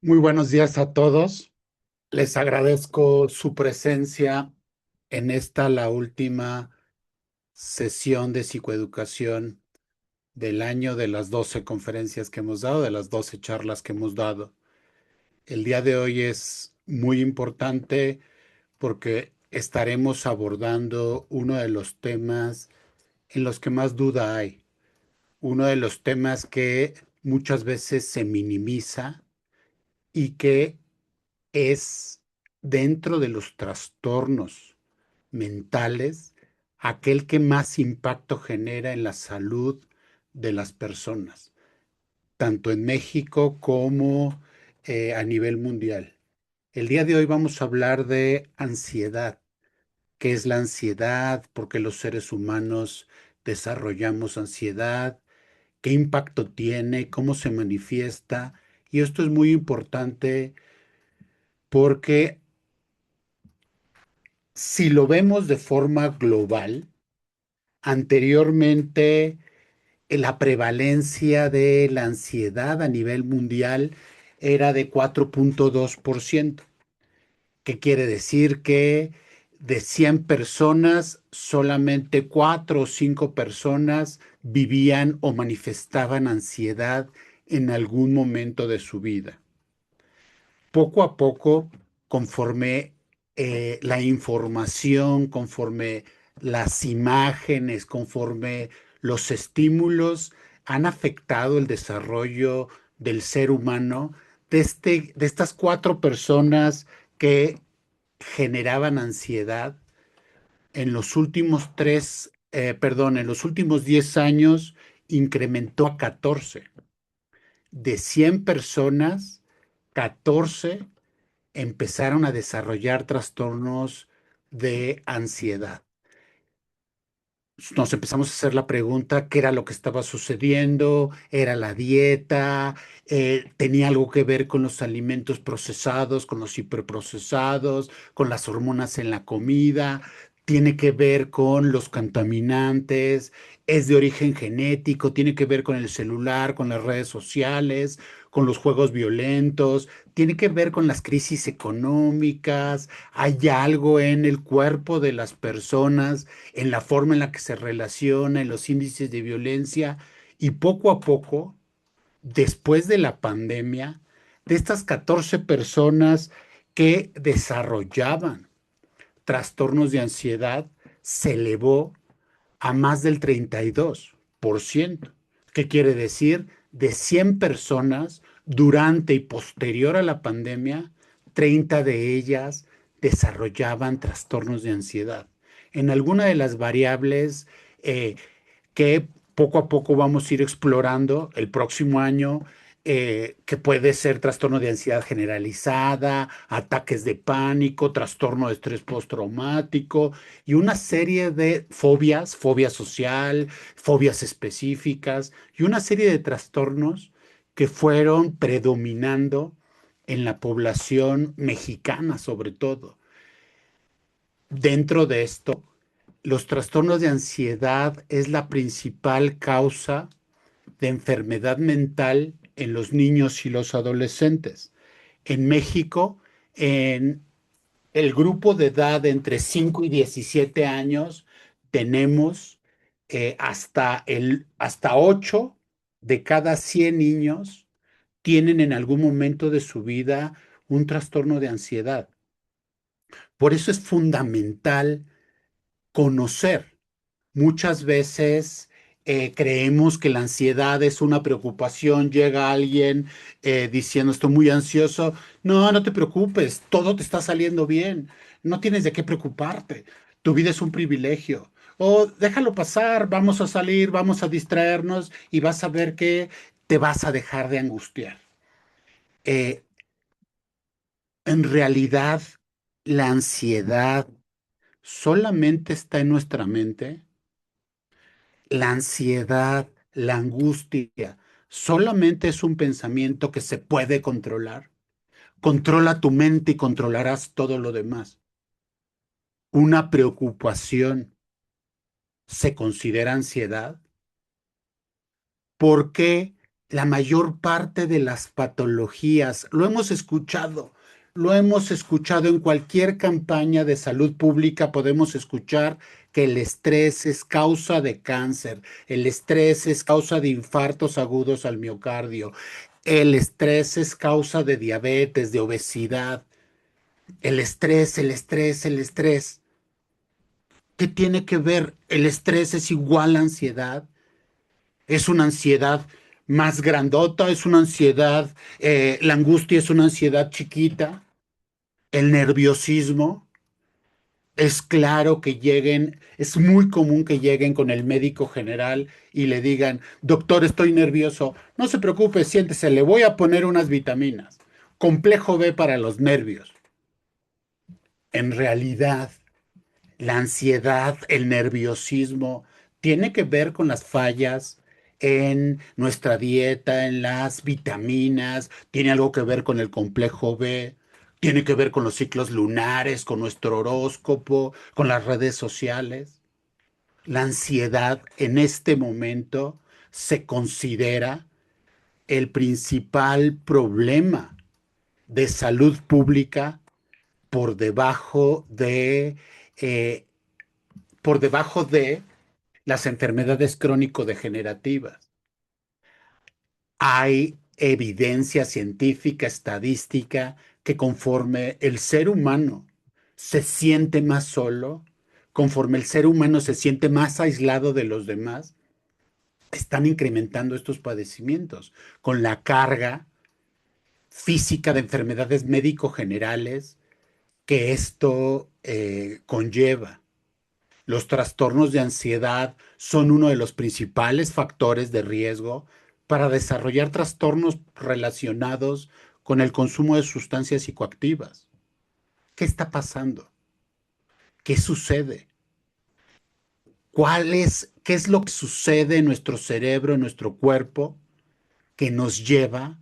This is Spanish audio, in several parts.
Muy buenos días a todos. Les agradezco su presencia en esta, la última sesión de psicoeducación del año, de las 12 conferencias que hemos dado, de las 12 charlas que hemos dado. El día de hoy es muy importante porque estaremos abordando uno de los temas en los que más duda hay, uno de los temas que muchas veces se minimiza y que es dentro de los trastornos mentales aquel que más impacto genera en la salud de las personas, tanto en México como a nivel mundial. El día de hoy vamos a hablar de ansiedad. ¿Qué es la ansiedad? ¿Por qué los seres humanos desarrollamos ansiedad? ¿Qué impacto tiene? ¿Cómo se manifiesta? Y esto es muy importante porque si lo vemos de forma global, anteriormente la prevalencia de la ansiedad a nivel mundial era de 4,2%. ¿Qué quiere decir? Que de 100 personas, solamente 4 o 5 personas vivían o manifestaban ansiedad en algún momento de su vida. Poco a poco, conforme la información, conforme las imágenes, conforme los estímulos han afectado el desarrollo del ser humano, de estas 4 personas que generaban ansiedad, en los últimos en los últimos 10 años incrementó a 14. De 100 personas, 14 empezaron a desarrollar trastornos de ansiedad. Nos empezamos a hacer la pregunta, ¿qué era lo que estaba sucediendo? ¿Era la dieta? ¿Tenía algo que ver con los alimentos procesados, con los hiperprocesados, con las hormonas en la comida? ¿Tiene que ver con los contaminantes? ¿Es de origen genético? ¿Tiene que ver con el celular, con las redes sociales, con los juegos violentos? ¿Tiene que ver con las crisis económicas? ¿Hay algo en el cuerpo de las personas, en la forma en la que se relaciona, en los índices de violencia? Y poco a poco, después de la pandemia, de estas 14 personas que desarrollaban trastornos de ansiedad, se elevó a más del 32%. ¿Qué quiere decir? De 100 personas durante y posterior a la pandemia, 30 de ellas desarrollaban trastornos de ansiedad. En alguna de las variables que poco a poco vamos a ir explorando el próximo año, que puede ser trastorno de ansiedad generalizada, ataques de pánico, trastorno de estrés postraumático y una serie de fobias, fobia social, fobias específicas y una serie de trastornos que fueron predominando en la población mexicana sobre todo. Dentro de esto, los trastornos de ansiedad es la principal causa de enfermedad mental en los niños y los adolescentes. En México, en el grupo de edad de entre 5 y 17 años, tenemos hasta 8 de cada 100 niños tienen en algún momento de su vida un trastorno de ansiedad. Por eso es fundamental conocer. Muchas veces creemos que la ansiedad es una preocupación. Llega alguien diciendo estoy muy ansioso. No, no te preocupes, todo te está saliendo bien. No tienes de qué preocuparte. Tu vida es un privilegio. O déjalo pasar, vamos a salir, vamos a distraernos y vas a ver que te vas a dejar de angustiar. Eh, en realidad, la ansiedad solamente está en nuestra mente. La ansiedad, la angustia, solamente es un pensamiento que se puede controlar. Controla tu mente y controlarás todo lo demás. Una preocupación se considera ansiedad. ¿Por qué la mayor parte de las patologías. Lo hemos escuchado en cualquier campaña de salud pública, podemos escuchar que el estrés es causa de cáncer, el estrés es causa de infartos agudos al miocardio, el estrés es causa de diabetes, de obesidad, el estrés, el estrés, el estrés. ¿Qué tiene que ver? El estrés es igual a ansiedad. Es una ansiedad más grandota, es una ansiedad, la angustia es una ansiedad chiquita, el nerviosismo, es claro que lleguen, es muy común que lleguen con el médico general y le digan, doctor, estoy nervioso, no se preocupe, siéntese, le voy a poner unas vitaminas, complejo B para los nervios. En realidad, la ansiedad, el nerviosismo, tiene que ver con las fallas en nuestra dieta, en las vitaminas, tiene algo que ver con el complejo B, tiene que ver con los ciclos lunares, con nuestro horóscopo, con las redes sociales. La ansiedad en este momento se considera el principal problema de salud pública por debajo de eh, por debajo de las enfermedades crónico-degenerativas. Hay evidencia científica, estadística, que conforme el ser humano se siente más solo, conforme el ser humano se siente más aislado de los demás, están incrementando estos padecimientos con la carga física de enfermedades médico-generales que esto conlleva. Los trastornos de ansiedad son uno de los principales factores de riesgo para desarrollar trastornos relacionados con el consumo de sustancias psicoactivas. ¿Qué está pasando? ¿Qué sucede? ¿Qué es lo que sucede en nuestro cerebro, en nuestro cuerpo, que nos lleva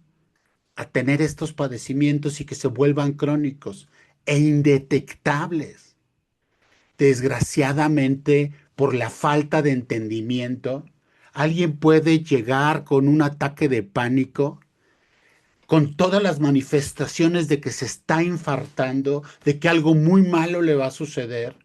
a tener estos padecimientos y que se vuelvan crónicos e indetectables? Desgraciadamente, por la falta de entendimiento, alguien puede llegar con un ataque de pánico, con todas las manifestaciones de que se está infartando, de que algo muy malo le va a suceder,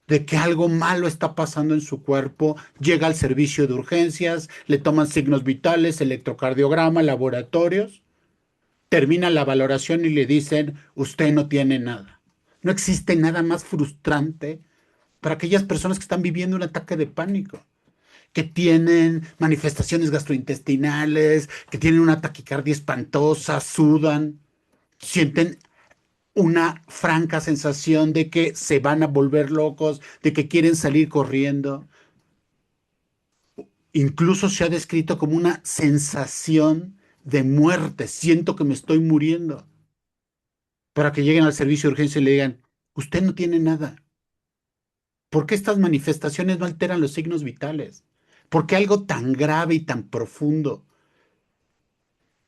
de que algo malo está pasando en su cuerpo, llega al servicio de urgencias, le toman signos vitales, electrocardiograma, laboratorios, termina la valoración y le dicen, usted no tiene nada. No existe nada más frustrante para aquellas personas que están viviendo un ataque de pánico, que tienen manifestaciones gastrointestinales, que tienen una taquicardia espantosa, sudan, sienten una franca sensación de que se van a volver locos, de que quieren salir corriendo. Incluso se ha descrito como una sensación de muerte, siento que me estoy muriendo, para que lleguen al servicio de urgencia y le digan, usted no tiene nada. ¿Por qué estas manifestaciones no alteran los signos vitales? ¿Por qué algo tan grave y tan profundo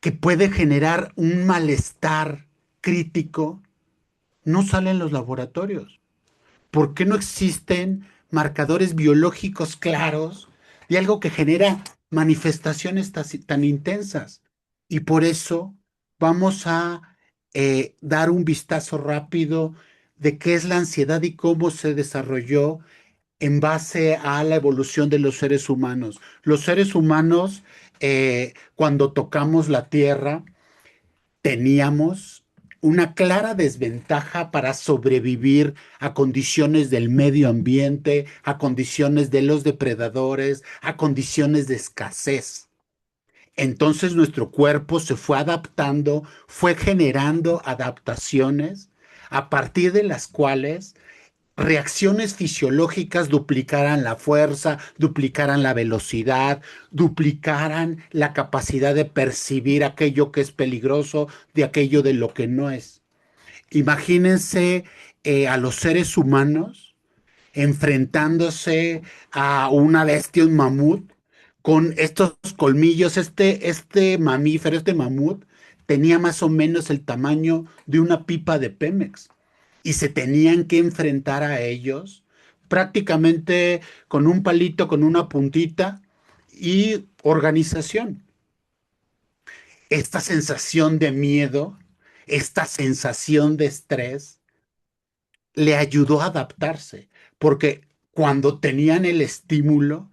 que puede generar un malestar crítico no sale en los laboratorios? ¿Por qué no existen marcadores biológicos claros de algo que genera manifestaciones tan intensas? Y por eso vamos a dar un vistazo rápido de qué es la ansiedad y cómo se desarrolló en base a la evolución de los seres humanos. Los seres humanos, cuando tocamos la Tierra, teníamos una clara desventaja para sobrevivir a condiciones del medio ambiente, a condiciones de los depredadores, a condiciones de escasez. Entonces nuestro cuerpo se fue adaptando, fue generando adaptaciones a partir de las cuales reacciones fisiológicas duplicaran la fuerza, duplicaran la velocidad, duplicaran la capacidad de percibir aquello que es peligroso de aquello de lo que no es. Imagínense a los seres humanos enfrentándose a una bestia, un mamut, con estos colmillos. Este mamífero, este mamut, tenía más o menos el tamaño de una pipa de Pemex y se tenían que enfrentar a ellos prácticamente con un palito, con una puntita y organización. esta sensación de miedo, esta sensación de estrés, le ayudó a adaptarse, porque cuando tenían el estímulo,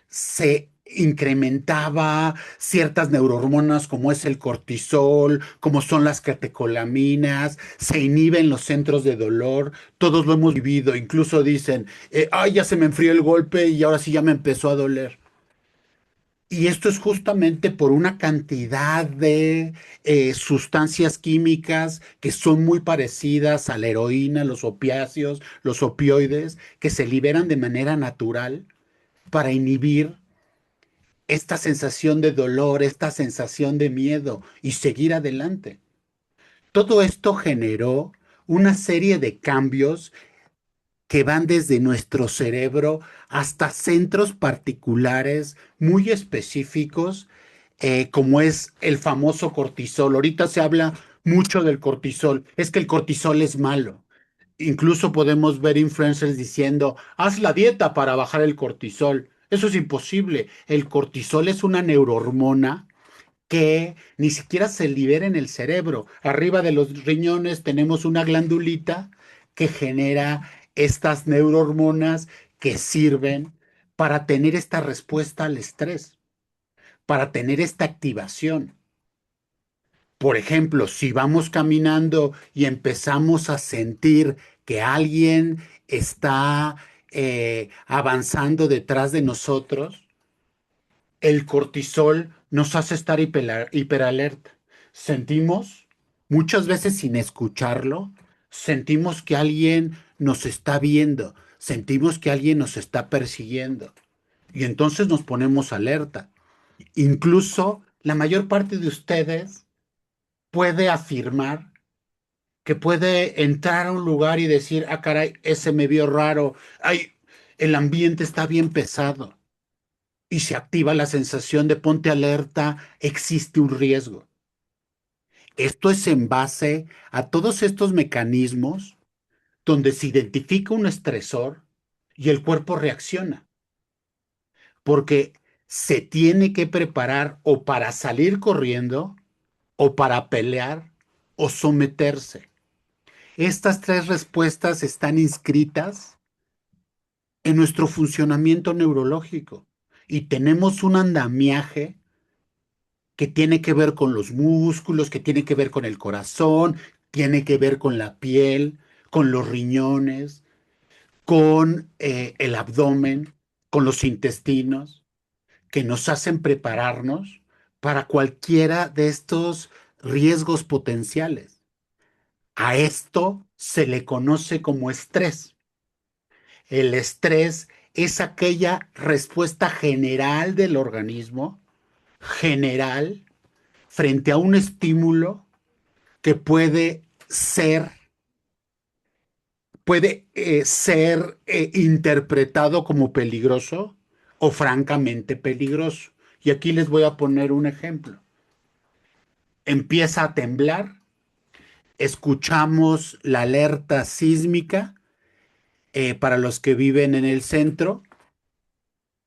se incrementaba ciertas neurohormonas como es el cortisol, como son las catecolaminas, se inhiben los centros de dolor, todos lo hemos vivido, incluso dicen, ay, ya se me enfrió el golpe y ahora sí ya me empezó a doler. Y esto es justamente por una cantidad de sustancias químicas que son muy parecidas a la heroína, los opiáceos, los opioides, que se liberan de manera natural para inhibir esta sensación de dolor, esta sensación de miedo y seguir adelante. Todo esto generó una serie de cambios que van desde nuestro cerebro hasta centros particulares muy específicos, como es el famoso cortisol. Ahorita se habla mucho del cortisol. Es que el cortisol es malo. Incluso podemos ver influencers diciendo, haz la dieta para bajar el cortisol. Eso es imposible. El cortisol es una neurohormona que ni siquiera se libera en el cerebro. Arriba de los riñones tenemos una glandulita que genera estas neurohormonas que sirven para tener esta respuesta al estrés, para tener esta activación. Por ejemplo, si vamos caminando y empezamos a sentir que alguien está avanzando detrás de nosotros, el cortisol nos hace estar hiperalerta. Sentimos, muchas veces sin escucharlo, sentimos que alguien nos está viendo, sentimos que alguien nos está persiguiendo. Y entonces nos ponemos alerta. Incluso la mayor parte de ustedes puede afirmar que puede entrar a un lugar y decir, ah, caray, ese me vio raro, ay, el ambiente está bien pesado. Y se activa la sensación de ponte alerta, existe un riesgo. Esto es en base a todos estos mecanismos donde se identifica un estresor y el cuerpo reacciona, porque se tiene que preparar o para salir corriendo, o para pelear, o someterse. Estas tres respuestas están inscritas en nuestro funcionamiento neurológico y tenemos un andamiaje que tiene que ver con los músculos, que tiene que ver con el corazón, tiene que ver con la piel, con los riñones, con el abdomen, con los intestinos, que nos hacen prepararnos para cualquiera de estos riesgos potenciales. A esto se le conoce como estrés. El estrés es aquella respuesta general del organismo, general, frente a un estímulo que ser interpretado como peligroso o francamente peligroso. Y aquí les voy a poner un ejemplo. Empieza a temblar, escuchamos la alerta sísmica para los que viven en el centro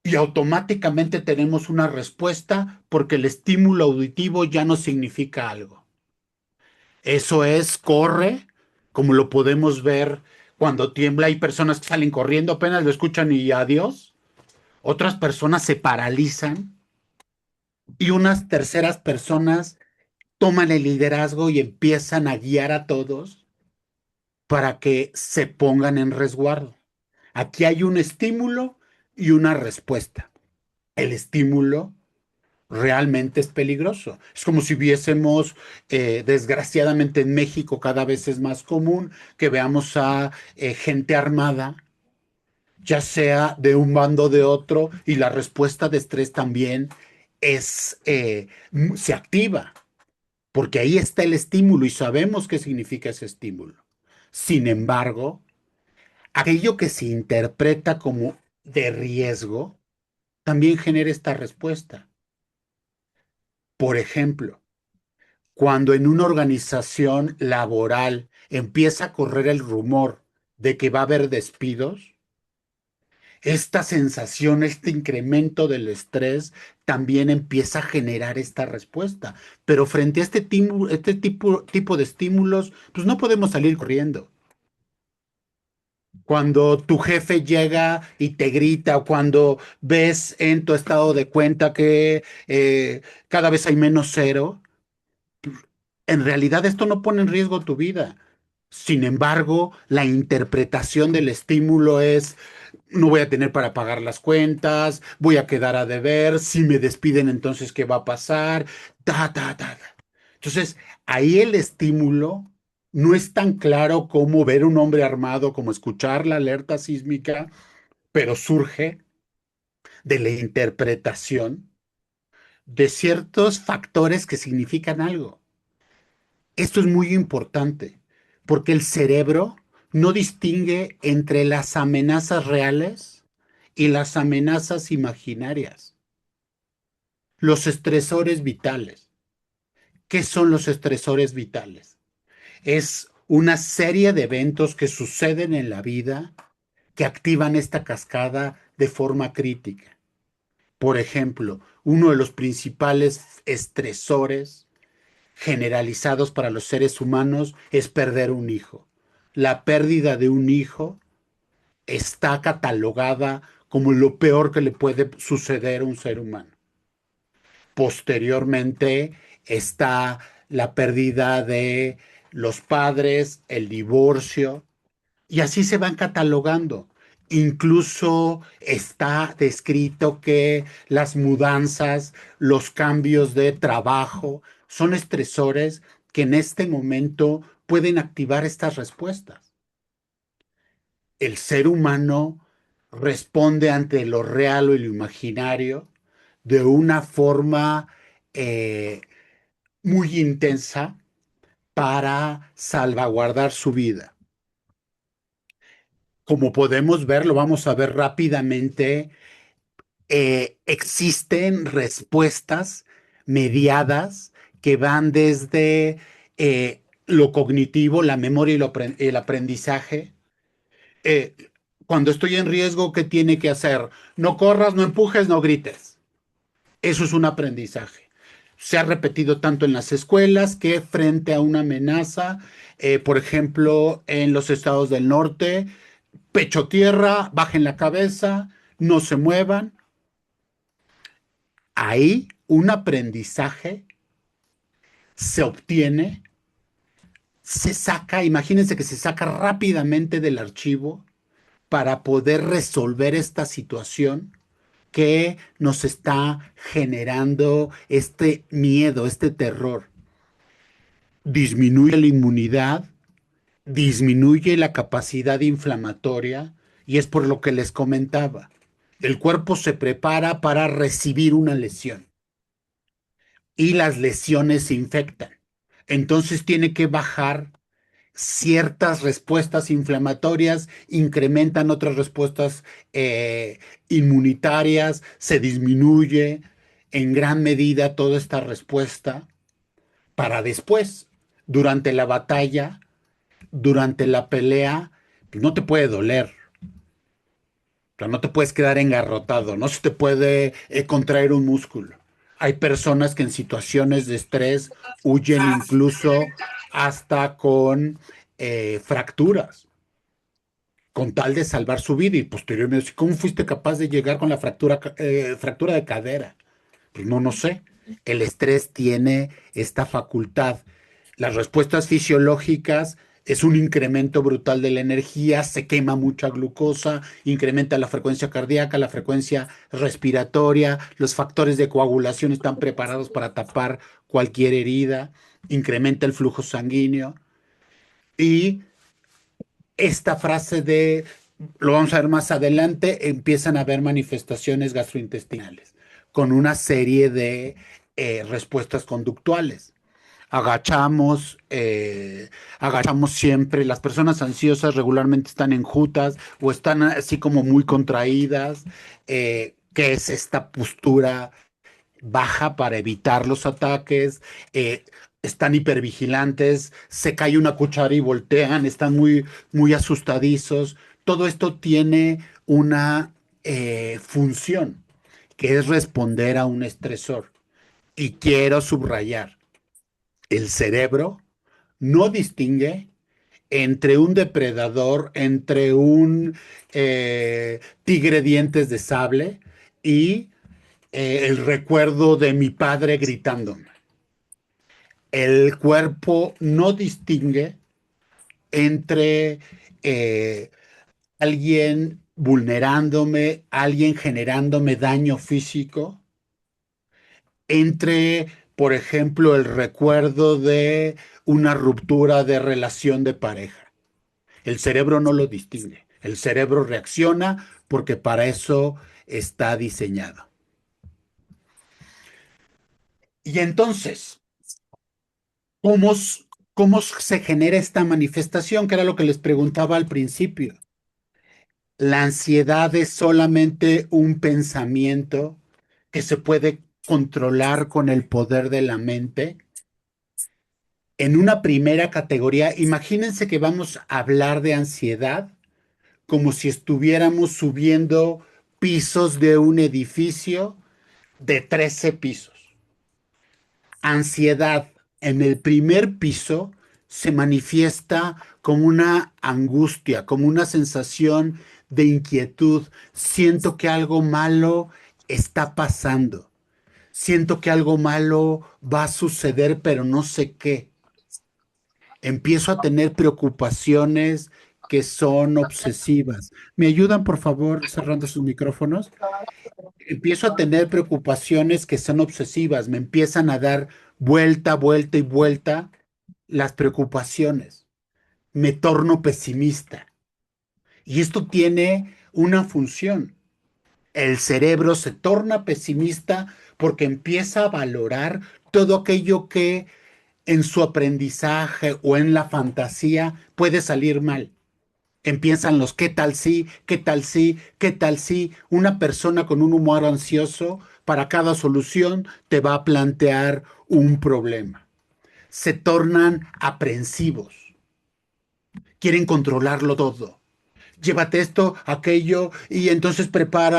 y automáticamente tenemos una respuesta porque el estímulo auditivo ya no significa algo. Eso es, corre, como lo podemos ver cuando tiembla. Hay personas que salen corriendo, apenas lo escuchan y adiós. Otras personas se paralizan y unas terceras personas toman el liderazgo y empiezan a guiar a todos para que se pongan en resguardo. Aquí hay un estímulo y una respuesta. El estímulo realmente es peligroso. Es como si viésemos, desgraciadamente en México cada vez es más común que veamos a gente armada, ya sea de un bando o de otro, y la respuesta de estrés también se activa, porque ahí está el estímulo y sabemos qué significa ese estímulo. Sin embargo, aquello que se interpreta como de riesgo también genera esta respuesta. Por ejemplo, cuando en una organización laboral empieza a correr el rumor de que va a haber despidos, Esta sensación, este incremento del estrés también empieza a generar esta respuesta. Pero frente a este tipo de estímulos, pues no podemos salir corriendo. Cuando tu jefe llega y te grita, o cuando ves en tu estado de cuenta que cada vez hay menos cero, en realidad esto no pone en riesgo tu vida. Sin embargo, la interpretación del estímulo es: no voy a tener para pagar las cuentas, voy a quedar a deber, si me despiden, entonces, ¿qué va a pasar? Ta. Entonces, ahí el estímulo no es tan claro como ver un hombre armado, como escuchar la alerta sísmica, pero surge de la interpretación de ciertos factores que significan algo. Esto es muy importante porque el cerebro no distingue entre las amenazas reales y las amenazas imaginarias. Los estresores vitales. ¿Qué son los estresores vitales? Es una serie de eventos que suceden en la vida que activan esta cascada de forma crítica. Por ejemplo, uno de los principales estresores generalizados para los seres humanos es perder un hijo. La pérdida de un hijo está catalogada como lo peor que le puede suceder a un ser humano. Posteriormente está la pérdida de los padres, el divorcio, y así se van catalogando. Incluso está descrito que las mudanzas, los cambios de trabajo, son estresores que en este momento pueden activar estas respuestas. El ser humano responde ante lo real o lo imaginario de una forma eh, muy intensa para salvaguardar su vida. Como podemos ver, lo vamos a ver rápidamente, existen respuestas mediadas que van desde lo cognitivo, la memoria y el aprendizaje. Eh, Cuando estoy en riesgo, ¿qué tiene que hacer? No corras, no empujes, no grites. Eso es un aprendizaje. Se ha repetido tanto en las escuelas que frente a una amenaza, por ejemplo, en los estados del norte, pecho tierra, bajen la cabeza, no se muevan. Ahí un aprendizaje se obtiene, se saca, imagínense que se saca rápidamente del archivo para poder resolver esta situación que nos está generando este miedo, este terror. Disminuye la inmunidad, disminuye la capacidad inflamatoria y es por lo que les comentaba. El cuerpo se prepara para recibir una lesión y las lesiones se infectan. Entonces tiene que bajar ciertas respuestas inflamatorias, incrementan otras respuestas inmunitarias, se disminuye en gran medida toda esta respuesta para después, durante la batalla, durante la pelea, pues no te puede doler. O sea, no te puedes quedar engarrotado, no se te puede contraer un músculo. Hay personas que en situaciones de estrés huyen incluso hasta con fracturas, con tal de salvar su vida. Y posteriormente, ¿cómo fuiste capaz de llegar con la fractura de cadera? Pues no, no sé. El estrés tiene esta facultad. Las respuestas fisiológicas es un incremento brutal de la energía, se quema mucha glucosa, incrementa la frecuencia cardíaca, la frecuencia respiratoria, los factores de coagulación están preparados para tapar cualquier herida, incrementa el flujo sanguíneo y esta frase de, lo vamos a ver más adelante, empiezan a haber manifestaciones gastrointestinales con una serie de respuestas conductuales. Agachamos siempre. Las personas ansiosas regularmente están enjutas o están así como muy contraídas, que es esta postura baja para evitar los ataques, están hipervigilantes, se cae una cuchara y voltean, están muy, muy asustadizos. Todo esto tiene una función, que es responder a un estresor. Y quiero subrayar, el cerebro no distingue entre un depredador, entre un tigre dientes de sable y el recuerdo de mi padre gritándome. El cuerpo no distingue entre eh, alguien vulnerándome, alguien generándome daño físico, entre, por ejemplo, el recuerdo de una ruptura de relación de pareja. El cerebro no lo distingue. El cerebro reacciona porque para eso está diseñado. Y entonces, ¿cómo, cómo se genera esta manifestación? Que era lo que les preguntaba al principio. La ansiedad es solamente un pensamiento que se puede controlar con el poder de la mente. En una primera categoría, imagínense que vamos a hablar de ansiedad como si estuviéramos subiendo pisos de un edificio de 13 pisos. Ansiedad en el primer piso se manifiesta como una angustia, como una sensación de inquietud. Siento que algo malo está pasando. Siento que algo malo va a suceder, pero no sé qué. Empiezo a tener preocupaciones que son obsesivas. ¿Me ayudan, por favor, cerrando sus micrófonos? Empiezo a tener preocupaciones que son obsesivas, me empiezan a dar vuelta, vuelta y vuelta las preocupaciones. Me torno pesimista. Y esto tiene una función. El cerebro se torna pesimista porque empieza a valorar todo aquello que en su aprendizaje o en la fantasía puede salir mal. Empiezan los qué tal si, qué tal si, qué tal si. Una persona con un humor ansioso para cada solución te va a plantear un problema. Se tornan aprensivos, quieren controlarlo todo. Llévate esto, aquello, y entonces eh,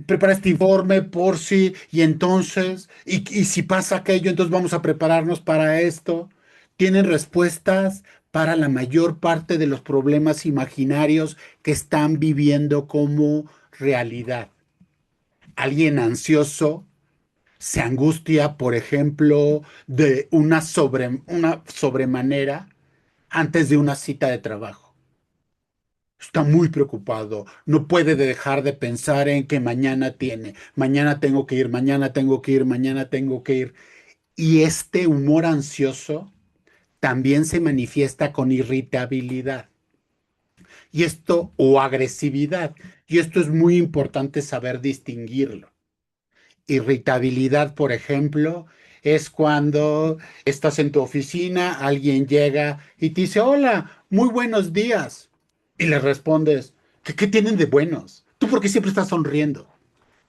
prepara este informe por si, y entonces, y si pasa aquello, entonces vamos a prepararnos para esto. Tienen respuestas para la mayor parte de los problemas imaginarios que están viviendo como realidad. Alguien ansioso se angustia, por ejemplo, de una sobremanera antes de una cita de trabajo. Está muy preocupado, no puede dejar de pensar en que mañana tengo que ir, mañana tengo que ir, mañana tengo que ir. Y este humor ansioso también se manifiesta con irritabilidad y esto o agresividad. Y esto es muy importante saber distinguirlo. Irritabilidad, por ejemplo, es cuando estás en tu oficina, alguien llega y te dice, hola, muy buenos días. Y le respondes, ¿qué tienen de buenos? ¿Tú por qué siempre estás sonriendo?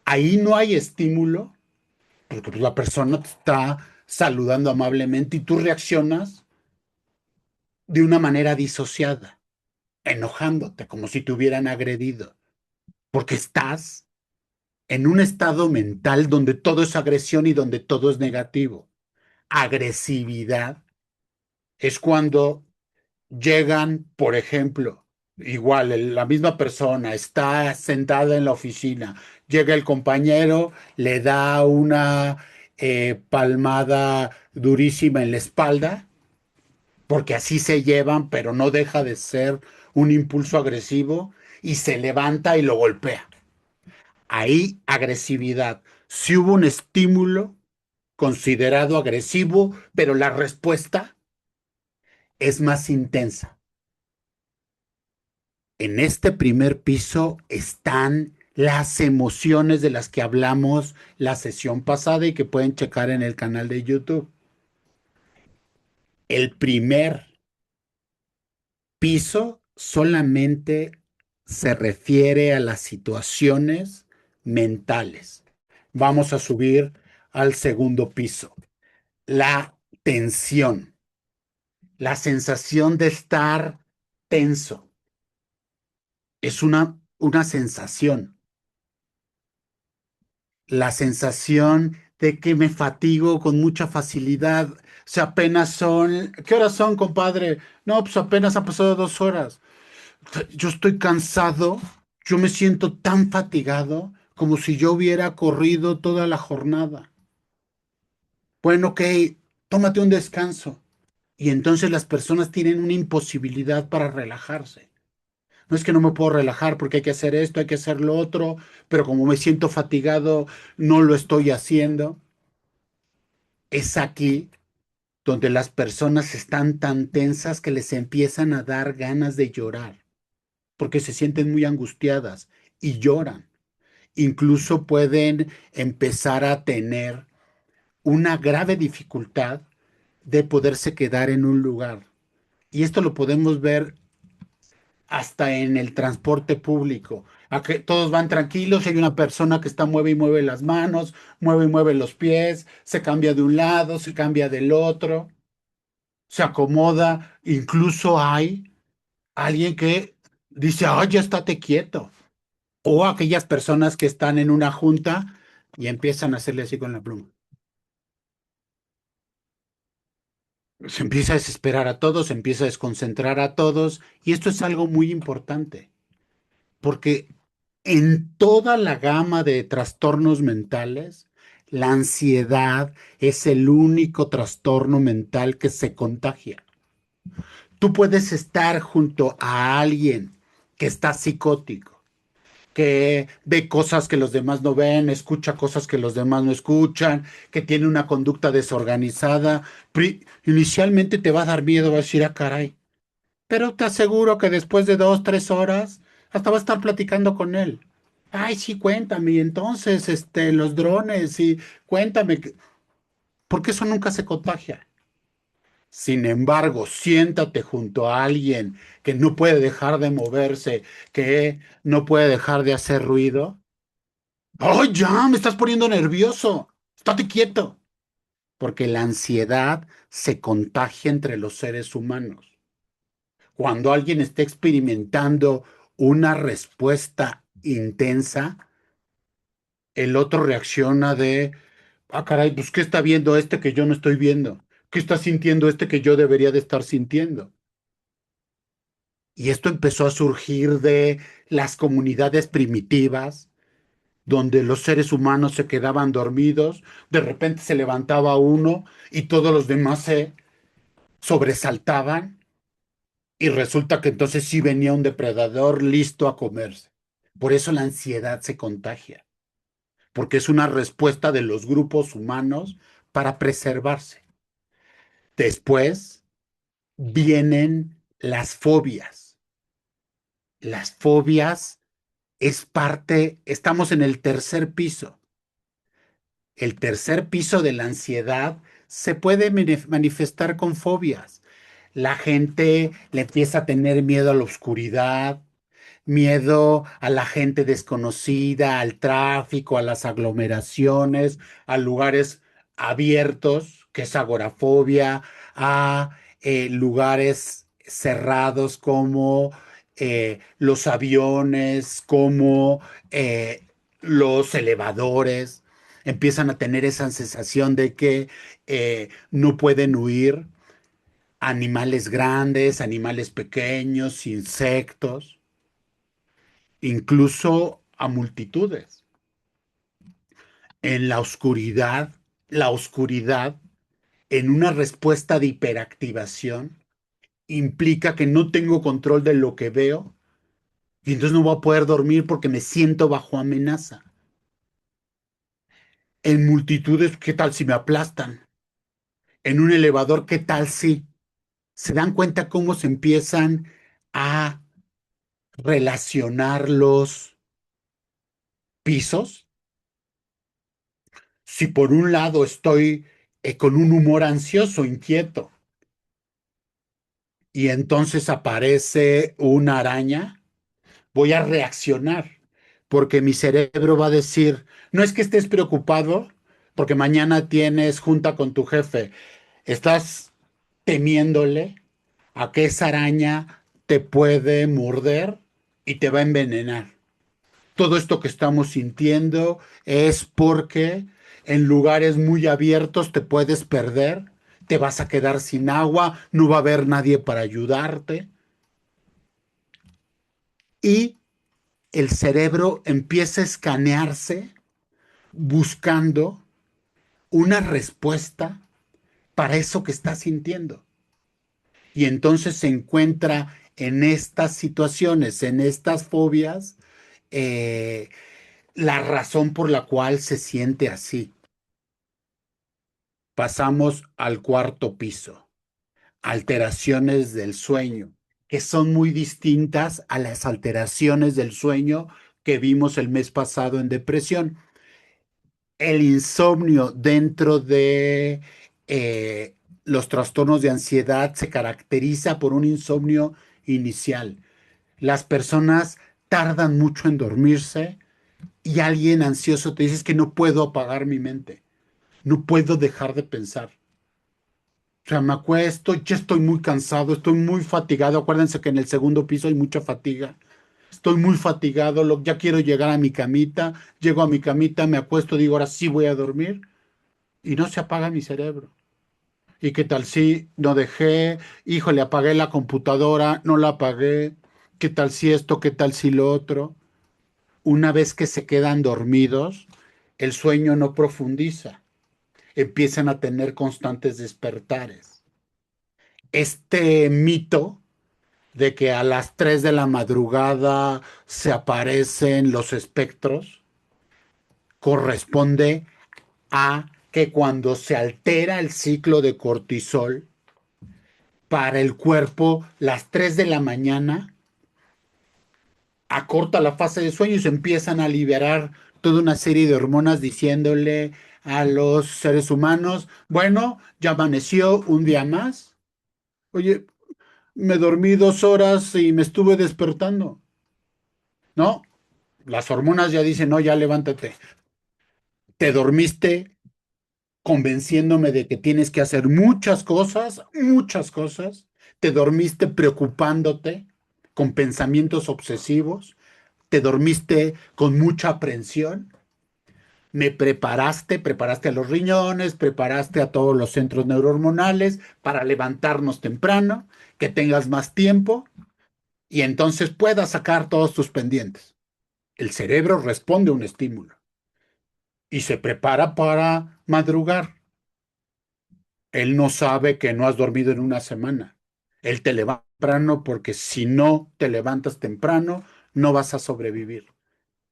Ahí no hay estímulo, porque pues, la persona te está saludando amablemente y tú reaccionas de una manera disociada, enojándote, como si te hubieran agredido, porque estás en un estado mental donde todo es agresión y donde todo es negativo. Agresividad es cuando llegan, por ejemplo, igual la misma persona está sentada en la oficina, llega el compañero, le da una palmada durísima en la espalda, porque así se llevan, pero no deja de ser un impulso agresivo, y se levanta y lo golpea. Ahí agresividad. Si hubo un estímulo considerado agresivo, pero la respuesta es más intensa. En este primer piso están las emociones de las que hablamos la sesión pasada y que pueden checar en el canal de YouTube. El primer piso solamente se refiere a las situaciones mentales. Vamos a subir al segundo piso. La tensión, la sensación de estar tenso. Es una sensación, la sensación de que me fatigo con mucha facilidad. O sea, apenas son, ¿qué horas son, compadre? No, pues apenas ha pasado 2 horas. Yo estoy cansado, yo me siento tan fatigado como si yo hubiera corrido toda la jornada. Bueno, ok, tómate un descanso. Y entonces las personas tienen una imposibilidad para relajarse. No es que no me puedo relajar porque hay que hacer esto, hay que hacer lo otro, pero como me siento fatigado, no lo estoy haciendo. Es aquí donde las personas están tan tensas que les empiezan a dar ganas de llorar, porque se sienten muy angustiadas y lloran. Incluso pueden empezar a tener una grave dificultad de poderse quedar en un lugar. Y esto lo podemos ver hasta en el transporte público. A que todos van tranquilos y hay una persona que está mueve y mueve las manos, mueve y mueve los pies, se cambia de un lado, se cambia del otro, se acomoda. Incluso hay alguien que dice, ay, ya estate quieto. O aquellas personas que están en una junta y empiezan a hacerle así con la pluma. Se empieza a desesperar a todos, se empieza a desconcentrar a todos, y esto es algo muy importante, porque en toda la gama de trastornos mentales, la ansiedad es el único trastorno mental que se contagia. Tú puedes estar junto a alguien que está psicótico, que ve cosas que los demás no ven, escucha cosas que los demás no escuchan, que tiene una conducta desorganizada. Inicialmente te va a dar miedo, va a decir, ah, caray, pero te aseguro que después de 2, 3 horas, hasta va a estar platicando con él. Ay, sí, cuéntame, y entonces, los drones, y cuéntame, porque eso nunca se contagia. Sin embargo, siéntate junto a alguien que no puede dejar de moverse, que no puede dejar de hacer ruido. ¡Ay, ya! Me estás poniendo nervioso. Estate quieto. Porque la ansiedad se contagia entre los seres humanos. Cuando alguien está experimentando una respuesta intensa, el otro reacciona de, ah, caray, pues ¿qué está viendo este que yo no estoy viendo? ¿Qué está sintiendo este que yo debería de estar sintiendo? Y esto empezó a surgir de las comunidades primitivas, donde los seres humanos se quedaban dormidos, de repente se levantaba uno y todos los demás se sobresaltaban y resulta que entonces sí venía un depredador listo a comerse. Por eso la ansiedad se contagia, porque es una respuesta de los grupos humanos para preservarse. Después vienen las fobias. Las fobias es parte, estamos en el tercer piso. El tercer piso de la ansiedad se puede manifestar con fobias. La gente le empieza a tener miedo a la oscuridad, miedo a la gente desconocida, al tráfico, a las aglomeraciones, a lugares abiertos, que es agorafobia, a lugares cerrados como los aviones, como los elevadores. Empiezan a tener esa sensación de que no pueden huir animales grandes, animales pequeños, insectos, incluso a multitudes. En la oscuridad, en una respuesta de hiperactivación, implica que no tengo control de lo que veo y entonces no voy a poder dormir porque me siento bajo amenaza. En multitudes, ¿qué tal si me aplastan? En un elevador, ¿qué tal si se dan cuenta cómo se empiezan a relacionar los pisos? Si por un lado estoy con un humor ansioso, inquieto, y entonces aparece una araña, voy a reaccionar, porque mi cerebro va a decir, no es que estés preocupado, porque mañana tienes junta con tu jefe, estás temiéndole a que esa araña te puede morder. y te va a envenenar. Todo esto que estamos sintiendo es porque en lugares muy abiertos te puedes perder, te vas a quedar sin agua, no va a haber nadie para ayudarte y el cerebro empieza a escanearse buscando una respuesta para eso que está sintiendo. Y entonces se encuentra en estas situaciones, en estas fobias, eh, la razón por la cual se siente así. Pasamos al cuarto piso, alteraciones del sueño, que son muy distintas a las alteraciones del sueño que vimos el mes pasado en depresión. El insomnio dentro de eh, los trastornos de ansiedad se caracteriza por un insomnio inicial. Las personas tardan mucho en dormirse y alguien ansioso te dice "Es que no puedo apagar mi mente, no puedo dejar de pensar. O sea, me acuesto, ya estoy muy cansado, estoy muy fatigado. Acuérdense que en el segundo piso hay mucha fatiga. Estoy muy fatigado, ya quiero llegar a mi camita, llego a mi camita, me acuesto, digo, ahora sí voy a dormir y no se apaga mi cerebro. ¿Y qué tal si no dejé? Híjole, apagué la computadora, no la apagué. ¿Qué tal si esto? ¿Qué tal si lo otro? Una vez que se quedan dormidos, el sueño no profundiza. Empiezan a tener constantes despertares. Este mito de que a las 3 de la madrugada se aparecen los espectros corresponde a que cuando se altera el ciclo de cortisol para el cuerpo, las 3 de la mañana acorta la fase de sueño y se empiezan a liberar toda una serie de hormonas diciéndole a los seres humanos, bueno, ya amaneció un día más. Oye, me dormí 2 horas y me estuve despertando. No, las hormonas ya dicen, no, ya levántate. Te dormiste convenciéndome de que tienes que hacer muchas cosas, muchas cosas. Te dormiste preocupándote con pensamientos obsesivos. Te dormiste con mucha aprensión. Me preparaste a los riñones, preparaste a todos los centros neurohormonales para levantarnos temprano, que tengas más tiempo y entonces puedas sacar todos tus pendientes. El cerebro responde a un estímulo y se prepara para madrugar. Él no sabe que no has dormido en una semana. Él te levanta temprano porque si no te levantas temprano, no vas a sobrevivir.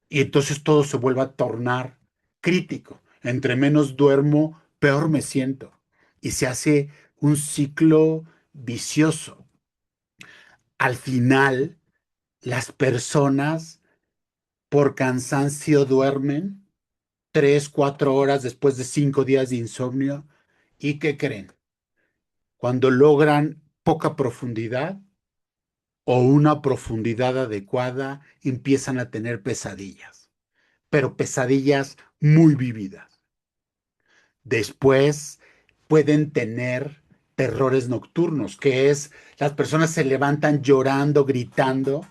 Y entonces todo se vuelve a tornar crítico. Entre menos duermo, peor me siento. Y se hace un ciclo vicioso. Al final, las personas por cansancio duermen 3, 4 horas después de 5 días de insomnio. ¿Y qué creen? Cuando logran poca profundidad o una profundidad adecuada, empiezan a tener pesadillas, pero pesadillas muy vívidas. Después pueden tener terrores nocturnos, que es las personas se levantan llorando, gritando,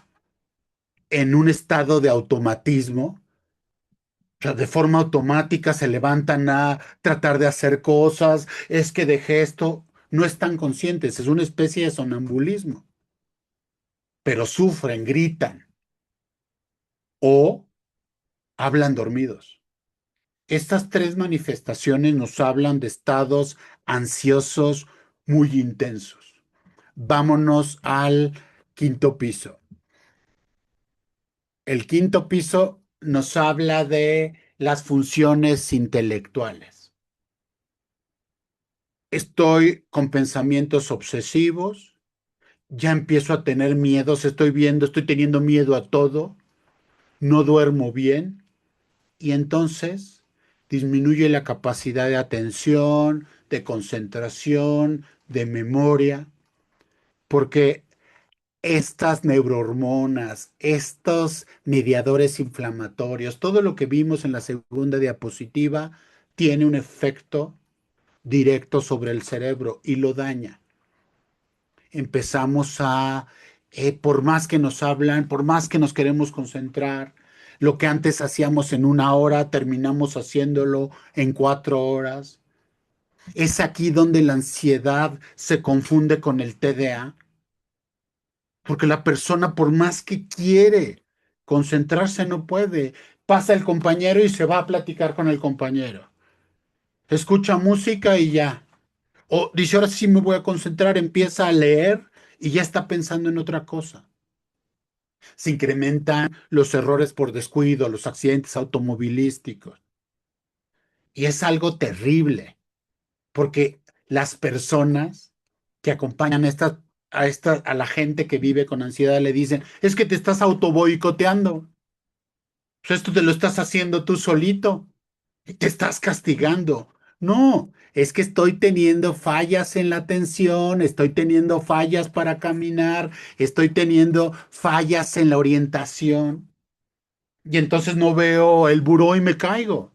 en un estado de automatismo. O sea, de forma automática se levantan a tratar de hacer cosas, es que dejé esto, no están conscientes, es una especie de sonambulismo, pero sufren, gritan o hablan dormidos. Estas tres manifestaciones nos hablan de estados ansiosos muy intensos. Vámonos al quinto piso. El quinto piso nos habla de las funciones intelectuales. Estoy con pensamientos obsesivos, ya empiezo a tener miedos, estoy teniendo miedo a todo, no duermo bien y entonces disminuye la capacidad de atención, de concentración, de memoria, porque estas neurohormonas, estos mediadores inflamatorios, todo lo que vimos en la segunda diapositiva, tiene un efecto directo sobre el cerebro y lo daña. Empezamos a Por más que nos hablan, por más que nos queremos concentrar, lo que antes hacíamos en una hora, terminamos haciéndolo en 4 horas. Es aquí donde la ansiedad se confunde con el TDA, porque la persona, por más que quiere concentrarse, no puede. Pasa el compañero y se va a platicar con el compañero. Escucha música y ya. O dice, ahora sí me voy a concentrar, empieza a leer y ya está pensando en otra cosa. Se incrementan los errores por descuido, los accidentes automovilísticos. Y es algo terrible, porque las personas que acompañan a la gente que vive con ansiedad le dicen, es que te estás auto boicoteando. Pues esto te lo estás haciendo tú solito. Te estás castigando. No, es que estoy teniendo fallas en la atención, estoy teniendo fallas para caminar, estoy teniendo fallas en la orientación. Y entonces no veo el buró y me caigo.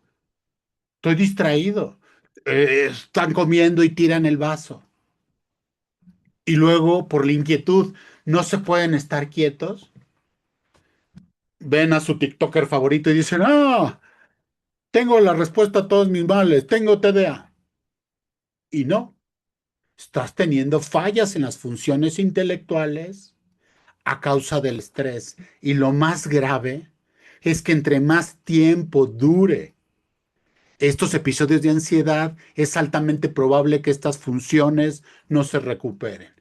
Estoy distraído. Están comiendo y tiran el vaso. Y luego, por la inquietud, no se pueden estar quietos. Ven a su TikToker favorito y dicen, ah, tengo la respuesta a todos mis males, tengo TDA. Y no, estás teniendo fallas en las funciones intelectuales a causa del estrés. Y lo más grave es que entre más tiempo dure estos episodios de ansiedad, es altamente probable que estas funciones no se recuperen.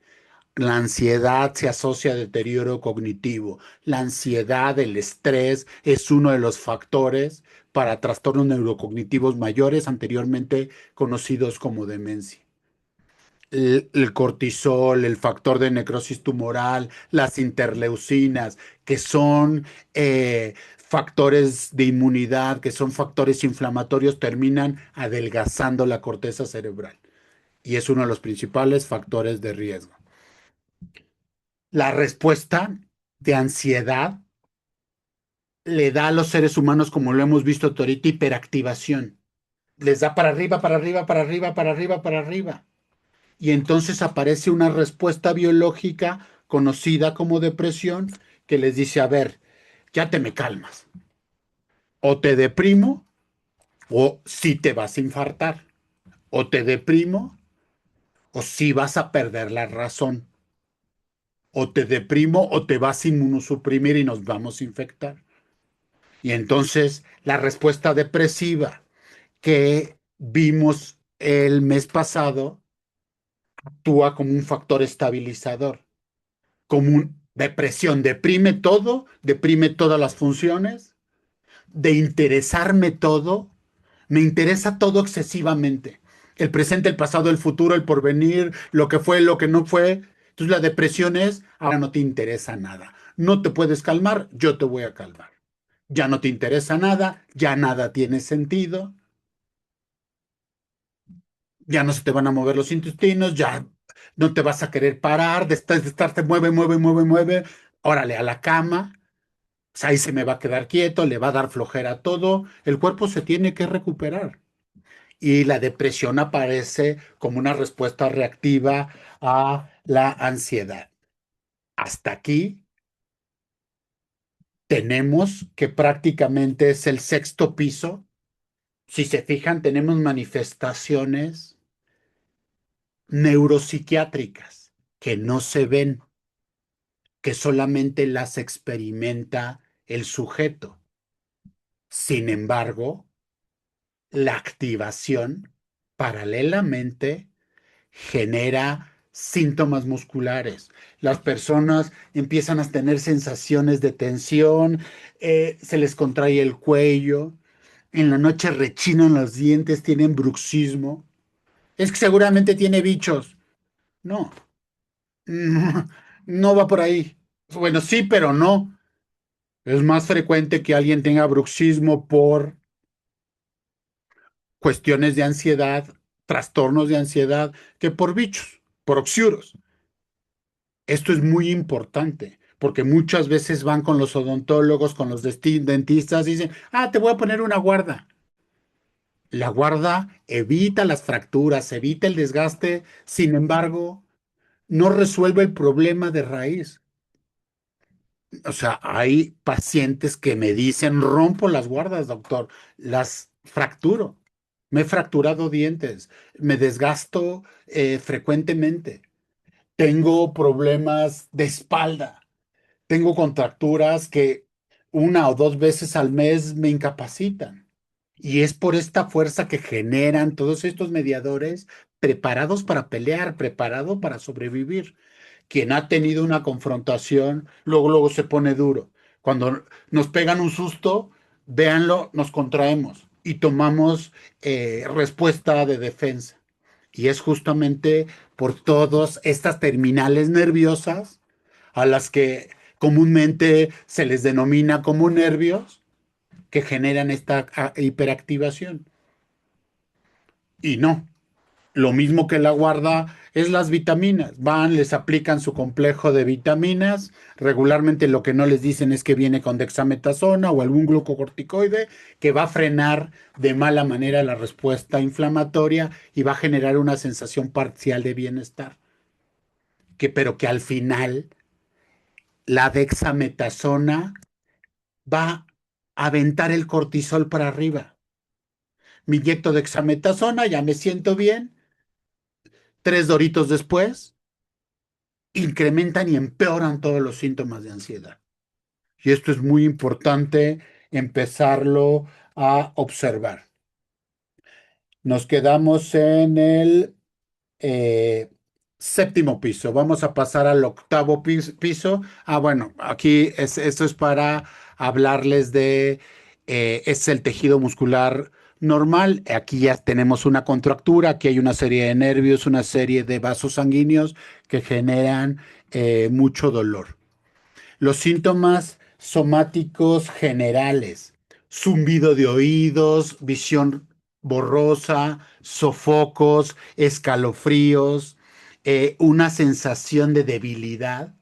La ansiedad se asocia a deterioro cognitivo. La ansiedad, el estrés, es uno de los factores para trastornos neurocognitivos mayores anteriormente conocidos como demencia. El cortisol, el factor de necrosis tumoral, las interleucinas, que son factores de inmunidad, que son factores inflamatorios, terminan adelgazando la corteza cerebral y es uno de los principales factores de riesgo. La respuesta de ansiedad le da a los seres humanos, como lo hemos visto ahorita, hiperactivación. Les da para arriba, para arriba, para arriba, para arriba, para arriba. Y entonces aparece una respuesta biológica conocida como depresión que les dice, a ver, ya te me calmas. O te deprimo o si te vas a infartar. O te deprimo o si vas a perder la razón. O te deprimo o te vas a inmunosuprimir y nos vamos a infectar. Y entonces la respuesta depresiva que vimos el mes pasado actúa como un factor estabilizador, como una depresión, deprime todas las funciones, de interesarme todo, me interesa todo excesivamente. El presente, el pasado, el futuro, el porvenir, lo que fue, lo que no fue. Entonces la depresión es, ahora no te interesa nada. No te puedes calmar, yo te voy a calmar. Ya no te interesa nada, ya nada tiene sentido, ya no se te van a mover los intestinos, ya no te vas a querer parar, de estarte mueve, mueve, mueve, mueve, órale, a la cama, pues ahí se me va a quedar quieto, le va a dar flojera todo, el cuerpo se tiene que recuperar. Y la depresión aparece como una respuesta reactiva a la ansiedad. Hasta aquí tenemos que prácticamente es el sexto piso. Si se fijan, tenemos manifestaciones neuropsiquiátricas que no se ven, que solamente las experimenta el sujeto. Sin embargo, la activación paralelamente genera síntomas musculares. Las personas empiezan a tener sensaciones de tensión, se les contrae el cuello, en la noche rechinan los dientes, tienen bruxismo. Es que seguramente tiene bichos. No, no, no va por ahí. Bueno, sí, pero no. Es más frecuente que alguien tenga bruxismo por cuestiones de ansiedad, trastornos de ansiedad, que por bichos, por oxiuros. Esto es muy importante porque muchas veces van con los odontólogos, con los dentistas y dicen, ah, te voy a poner una guarda. La guarda evita las fracturas, evita el desgaste, sin embargo, no resuelve el problema de raíz. O sea, hay pacientes que me dicen, rompo las guardas, doctor, las fracturo. Me he fracturado dientes, me desgasto frecuentemente, tengo problemas de espalda, tengo contracturas que una o dos veces al mes me incapacitan. Y es por esta fuerza que generan todos estos mediadores preparados para pelear, preparados para sobrevivir. Quien ha tenido una confrontación, luego se pone duro. Cuando nos pegan un susto, véanlo, nos contraemos y tomamos respuesta de defensa. Y es justamente por todas estas terminales nerviosas a las que comúnmente se les denomina como nervios que generan esta hiperactivación. Y no, lo mismo que la guarda es las vitaminas. Van, les aplican su complejo de vitaminas. Regularmente lo que no les dicen es que viene con dexametasona o algún glucocorticoide que va a frenar de mala manera la respuesta inflamatoria y va a generar una sensación parcial de bienestar. Pero que al final la dexametasona va a aventar el cortisol para arriba. Me inyecto dexametasona, ya me siento bien. 3 doritos después, incrementan y empeoran todos los síntomas de ansiedad. Y esto es muy importante empezarlo a observar. Nos quedamos en el eh, séptimo piso. Vamos a pasar al octavo piso. Bueno, aquí esto es para hablarles de, es el tejido muscular normal. Aquí ya tenemos una contractura, aquí hay una serie de nervios, una serie de vasos sanguíneos que generan mucho dolor. Los síntomas somáticos generales, zumbido de oídos, visión borrosa, sofocos, escalofríos, una sensación de debilidad.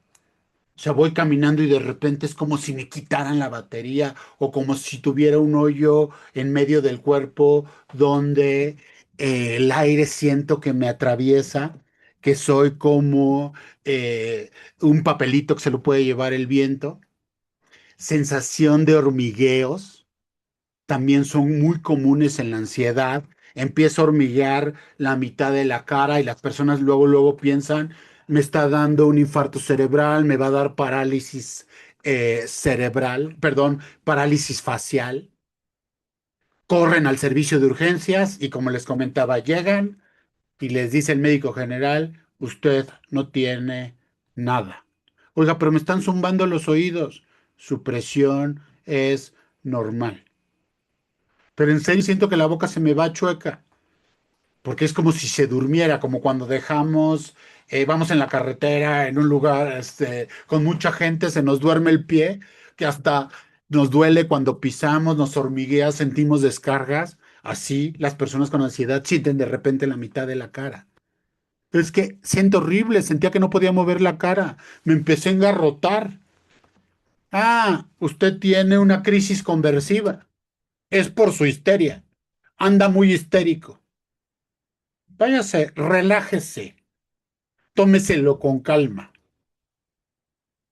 O sea, voy caminando y de repente es como si me quitaran la batería o como si tuviera un hoyo en medio del cuerpo donde el aire siento que me atraviesa, que soy como un papelito que se lo puede llevar el viento. Sensación de hormigueos también son muy comunes en la ansiedad. Empieza a hormiguear la mitad de la cara y las personas luego piensan, me está dando un infarto cerebral, me va a dar parálisis cerebral, perdón, parálisis facial. Corren al servicio de urgencias y como les comentaba, llegan y les dice el médico general, usted no tiene nada. Oiga, pero me están zumbando los oídos. Su presión es normal. Pero en serio siento que la boca se me va chueca, porque es como si se durmiera, como cuando dejamos, vamos en la carretera, en un lugar con mucha gente, se nos duerme el pie, que hasta nos duele cuando pisamos, nos hormiguea, sentimos descargas. Así las personas con ansiedad sienten de repente la mitad de la cara. Es que siento horrible, sentía que no podía mover la cara, me empecé a engarrotar. Usted tiene una crisis conversiva. Es por su histeria. Anda muy histérico. Váyase, relájese, tómeselo con calma.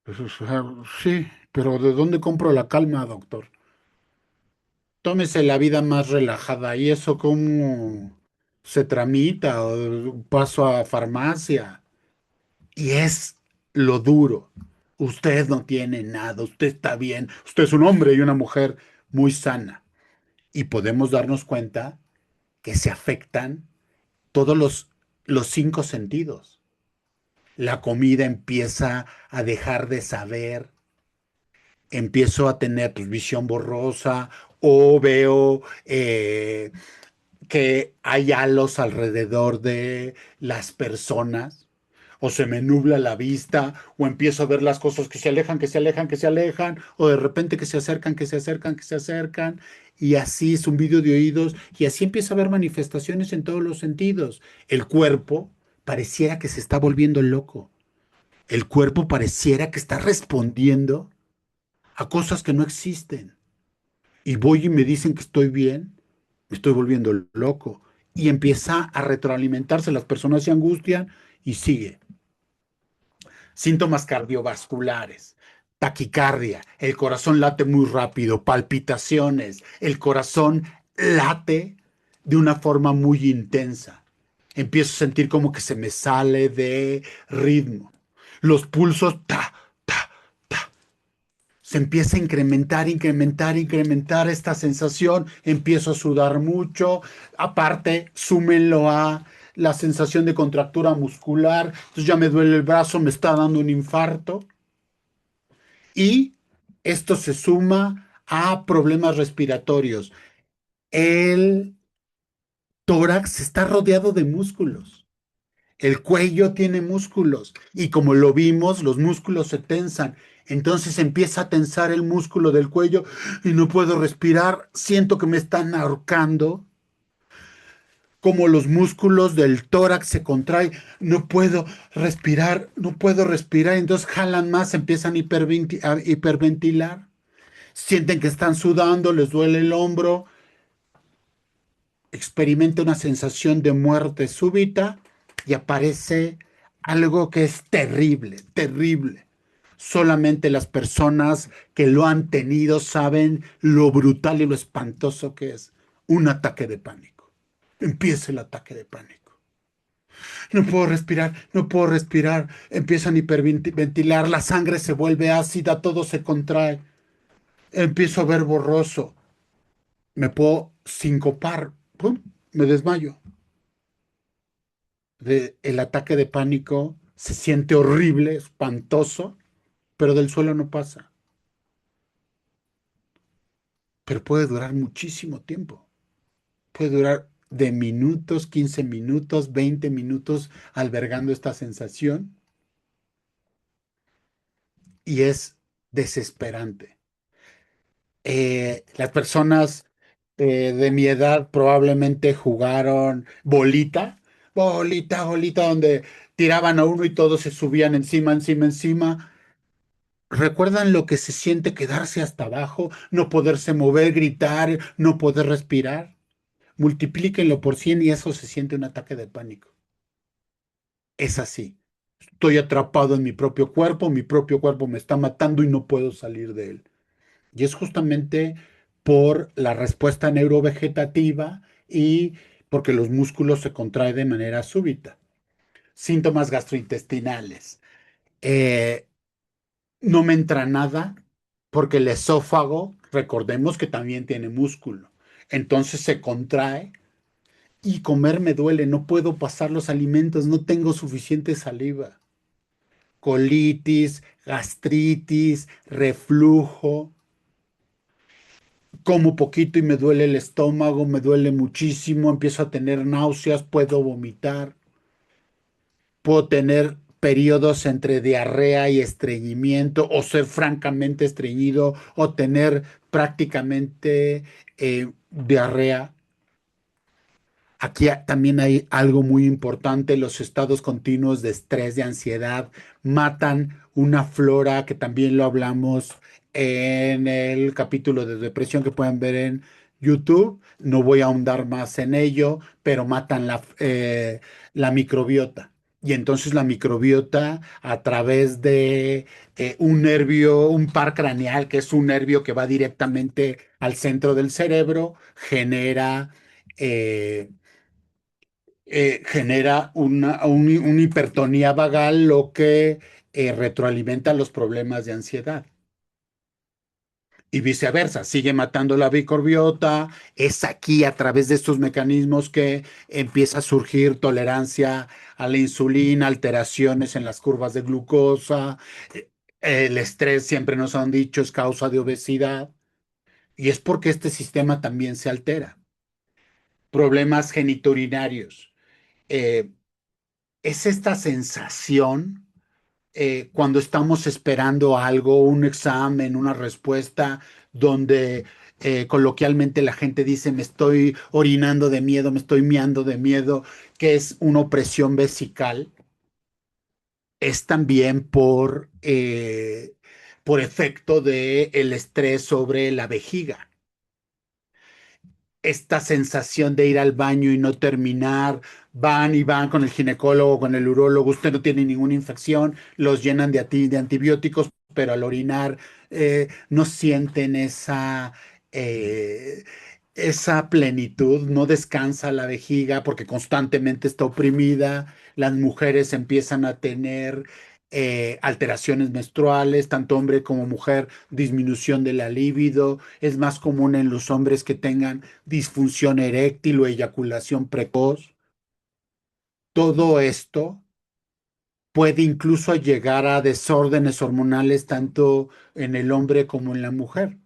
Pues, o sea, sí, pero ¿de dónde compro la calma, doctor? Tómese la vida más relajada. ¿Y eso cómo se tramita? ¿O paso a farmacia? Y es lo duro. Usted no tiene nada, usted está bien. Usted es un hombre y una mujer muy sana. Y podemos darnos cuenta que se afectan todos los 5 sentidos. La comida empieza a dejar de saber, empiezo a tener pues, visión borrosa o veo que hay halos alrededor de las personas o se me nubla la vista o empiezo a ver las cosas que se alejan, que se alejan, que se alejan o de repente que se acercan, que se acercan, que se acercan y así es un vídeo de oídos y así empieza a haber manifestaciones en todos los sentidos. El cuerpo pareciera que se está volviendo loco. El cuerpo pareciera que está respondiendo a cosas que no existen. Y voy y me dicen que estoy bien, me estoy volviendo loco. Y empieza a retroalimentarse, las personas se angustian y sigue. Síntomas cardiovasculares. taquicardia, el corazón late muy rápido, palpitaciones, el corazón late de una forma muy intensa. Empiezo a sentir como que se me sale de ritmo. Los pulsos, ta, ta, ta. Se empieza a incrementar, incrementar, incrementar esta sensación. Empiezo a sudar mucho. Aparte, súmenlo a la sensación de contractura muscular. Entonces ya me duele el brazo, me está dando un infarto. Y esto se suma a problemas respiratorios. El tórax está rodeado de músculos. El cuello tiene músculos y como lo vimos, los músculos se tensan. Entonces empieza a tensar el músculo del cuello y no puedo respirar. Siento que me están ahorcando. Como los músculos del tórax se contraen, no puedo respirar, no puedo respirar. Entonces jalan más, empiezan a hiperventilar. Sienten que están sudando, les duele el hombro, experimenta una sensación de muerte súbita y aparece algo que es terrible, terrible. Solamente las personas que lo han tenido saben lo brutal y lo espantoso que es un ataque de pánico. Empieza el ataque de pánico. No puedo respirar, no puedo respirar. Empiezan a hiperventilar, la sangre se vuelve ácida, todo se contrae. Empiezo a ver borroso. Me puedo sincopar, ¡pum! Me desmayo. El ataque de pánico se siente horrible, espantoso, pero del suelo no pasa. Pero puede durar muchísimo tiempo. Puede durar de minutos, 15 minutos, 20 minutos albergando esta sensación y es desesperante. Las personas de mi edad probablemente jugaron bolita, bolita, bolita, donde tiraban a uno y todos se subían encima, encima, encima. ¿Recuerdan lo que se siente quedarse hasta abajo, no poderse mover, gritar, no poder respirar? Multiplíquenlo por 100 y eso se siente un ataque de pánico. Es así. Estoy atrapado en mi propio cuerpo me está matando y no puedo salir de él. Y es justamente por la respuesta neurovegetativa y porque los músculos se contraen de manera súbita. Síntomas gastrointestinales. Eh, no me entra nada porque el esófago, recordemos que también tiene músculo. Entonces se contrae y comer me duele, no puedo pasar los alimentos, no tengo suficiente saliva. Colitis, gastritis, reflujo. Como poquito y me duele el estómago, me duele muchísimo, empiezo a tener náuseas, puedo vomitar, puedo tener periodos entre diarrea y estreñimiento o ser francamente estreñido o tener prácticamente diarrea. Aquí también hay algo muy importante, los estados continuos de estrés, de ansiedad, matan una flora que también lo hablamos en el capítulo de depresión que pueden ver en YouTube. No voy a ahondar más en ello, pero matan la microbiota. Y entonces la microbiota a través de un nervio, un par craneal, que es un nervio que va directamente al centro del cerebro, eh, genera una hipertonía vagal, lo que retroalimenta los problemas de ansiedad. Y viceversa, sigue matando la bicorbiota. Es aquí a través de estos mecanismos que empieza a surgir tolerancia a la insulina, alteraciones en las curvas de glucosa. El estrés, siempre nos han dicho, es causa de obesidad. Y es porque este sistema también se altera. Problemas genitourinarios. Eh, es esta sensación cuando estamos esperando algo, un examen, una respuesta, donde coloquialmente la gente dice, me estoy orinando de miedo, me estoy miando de miedo, que es una opresión vesical, es también por efecto del estrés sobre la vejiga. Esta sensación de ir al baño y no terminar, van y van con el ginecólogo, con el urólogo, usted no tiene ninguna infección, los llenan de antibióticos pero al orinar no sienten eh, esa plenitud, no descansa la vejiga porque constantemente está oprimida. Las mujeres empiezan a tener alteraciones menstruales, tanto hombre como mujer, disminución de la libido. Es más común en los hombres que tengan disfunción eréctil o eyaculación precoz. Todo esto puede incluso llegar a desórdenes hormonales tanto en el hombre como en la mujer.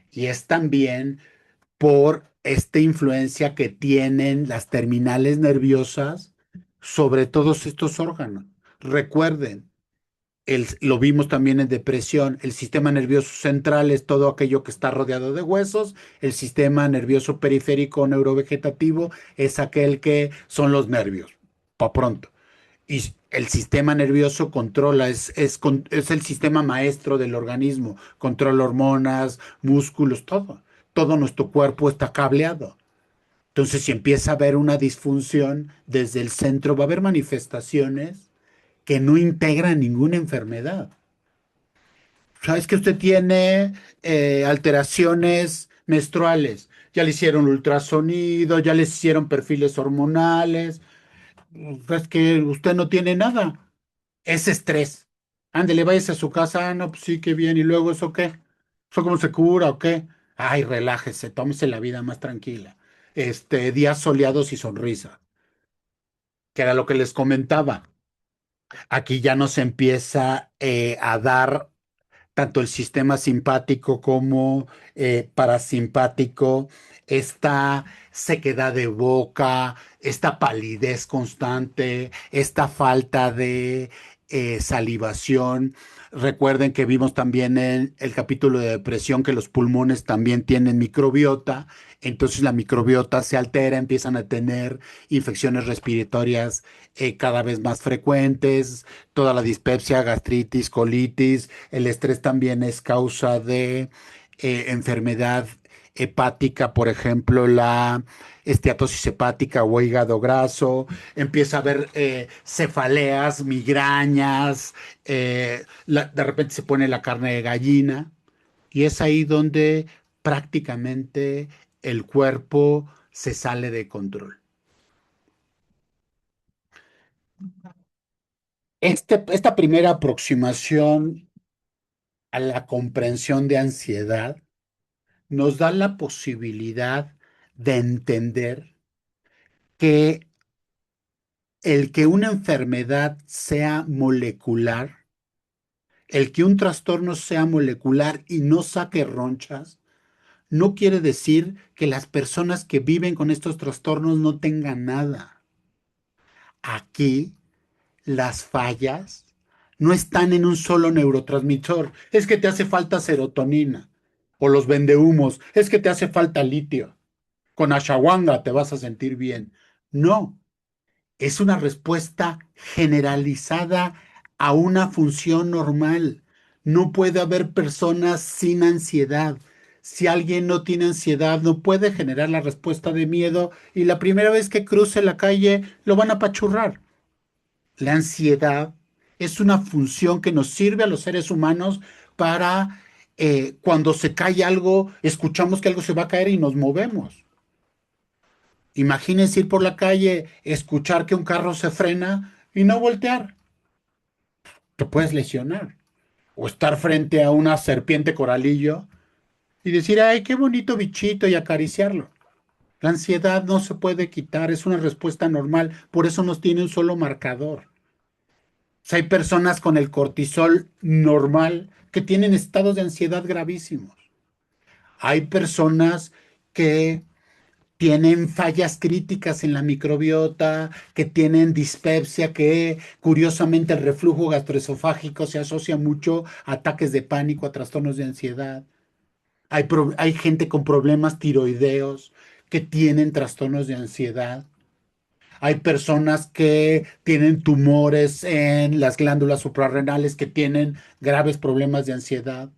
Y es también por esta influencia que tienen las terminales nerviosas sobre todos estos órganos. Recuerden, lo vimos también en depresión, el sistema nervioso central es todo aquello que está rodeado de huesos, el sistema nervioso periférico neurovegetativo es aquel que son los nervios, pa' pronto. Y el sistema nervioso controla, es el sistema maestro del organismo, controla hormonas, músculos, todo. Todo nuestro cuerpo está cableado. Entonces, si empieza a haber una disfunción desde el centro, va a haber manifestaciones que no integran ninguna enfermedad. Sabes que usted tiene alteraciones menstruales, ya le hicieron ultrasonido, ya le hicieron perfiles hormonales, es que usted no tiene nada. Es estrés. Ándele, váyase a su casa. Ah, no, pues sí, qué bien. ¿Y luego eso qué? ¿Eso cómo se cura o qué? Ay, relájese, tómese la vida más tranquila. Días soleados y sonrisa, que era lo que les comentaba. Aquí ya nos empieza a dar tanto el sistema simpático como parasimpático, esta sequedad de boca, esta palidez constante, esta falta de salivación. Recuerden que vimos también en el capítulo de depresión que los pulmones también tienen microbiota, entonces la microbiota se altera, empiezan a tener infecciones respiratorias cada vez más frecuentes, toda la dispepsia, gastritis, colitis, el estrés también es causa de enfermedad hepática, por ejemplo, la esteatosis hepática o hígado graso, empieza a haber cefaleas, migrañas, de repente se pone la carne de gallina y es ahí donde prácticamente el cuerpo se sale de control. Esta primera aproximación a la comprensión de ansiedad nos da la posibilidad de entender que el que una enfermedad sea molecular, el que un trastorno sea molecular y no saque ronchas, no quiere decir que las personas que viven con estos trastornos no tengan nada. Aquí las fallas no están en un solo neurotransmisor. Es que te hace falta serotonina. O los vendehumos. Es que te hace falta litio. Con ashwagandha te vas a sentir bien. No, es una respuesta generalizada a una función normal. No puede haber personas sin ansiedad. Si alguien no tiene ansiedad, no puede generar la respuesta de miedo y la primera vez que cruce la calle lo van a apachurrar. La ansiedad es una función que nos sirve a los seres humanos para cuando se cae algo, escuchamos que algo se va a caer y nos movemos. Imagínense ir por la calle, escuchar que un carro se frena y no voltear. Te puedes lesionar. O estar frente a una serpiente coralillo y decir, ay, qué bonito bichito y acariciarlo. La ansiedad no se puede quitar, es una respuesta normal, por eso nos tiene un solo marcador. Sea, hay personas con el cortisol normal que tienen estados de ansiedad gravísimos. Hay personas que tienen fallas críticas en la microbiota, que tienen dispepsia, que curiosamente el reflujo gastroesofágico se asocia mucho a ataques de pánico, a trastornos de ansiedad. Hay gente con problemas tiroideos que tienen trastornos de ansiedad. Hay personas que tienen tumores en las glándulas suprarrenales que tienen graves problemas de ansiedad.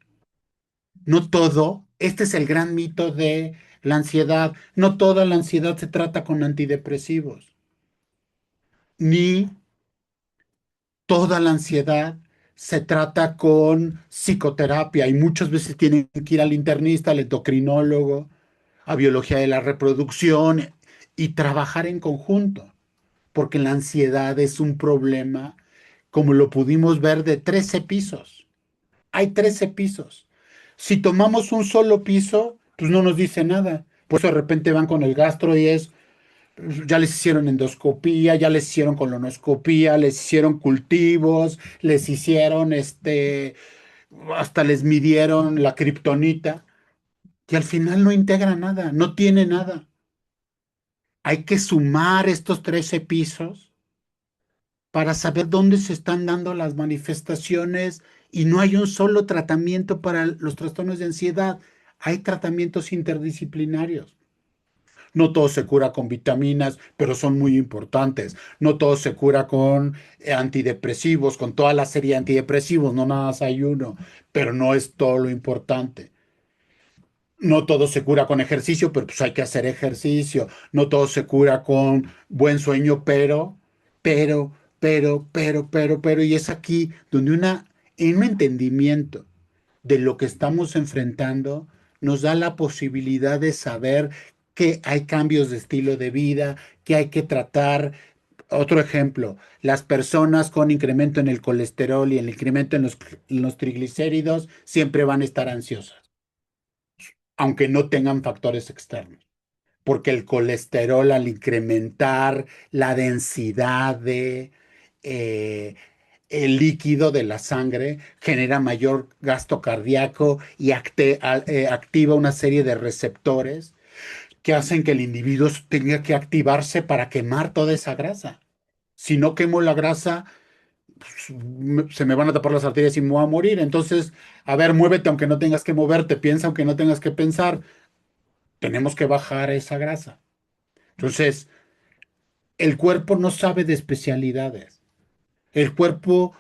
No todo, este es el gran mito de la ansiedad, no toda la ansiedad se trata con antidepresivos, ni toda la ansiedad se trata con psicoterapia y muchas veces tienen que ir al internista, al endocrinólogo, a biología de la reproducción y trabajar en conjunto, porque la ansiedad es un problema, como lo pudimos ver, de 13 pisos. Hay 13 pisos. Si tomamos un solo piso, pues no nos dice nada. Por eso de repente van con el gastro y es, ya les hicieron endoscopía, ya les hicieron colonoscopía, les hicieron cultivos, les hicieron hasta les midieron la kriptonita y al final no integra nada, no tiene nada. Hay que sumar estos 13 pisos para saber dónde se están dando las manifestaciones y no hay un solo tratamiento para los trastornos de ansiedad. Hay tratamientos interdisciplinarios. No todo se cura con vitaminas, pero son muy importantes. No todo se cura con antidepresivos, con toda la serie de antidepresivos, no nada más hay uno, pero no es todo lo importante. No todo se cura con ejercicio, pero pues hay que hacer ejercicio. No todo se cura con buen sueño, y es aquí donde en un entendimiento de lo que estamos enfrentando nos da la posibilidad de saber que hay cambios de estilo de vida, que hay que tratar. Otro ejemplo, las personas con incremento en el colesterol y el incremento en los triglicéridos siempre van a estar ansiosas, aunque no tengan factores externos, porque el colesterol al incrementar la densidad de eh, el líquido de la sangre genera mayor gasto cardíaco y activa una serie de receptores que hacen que el individuo tenga que activarse para quemar toda esa grasa. Si no quemo la grasa, pues, se me van a tapar las arterias y me voy a morir. Entonces, a ver, muévete aunque no tengas que moverte, piensa aunque no tengas que pensar. Tenemos que bajar esa grasa. Entonces, el cuerpo no sabe de especialidades. El cuerpo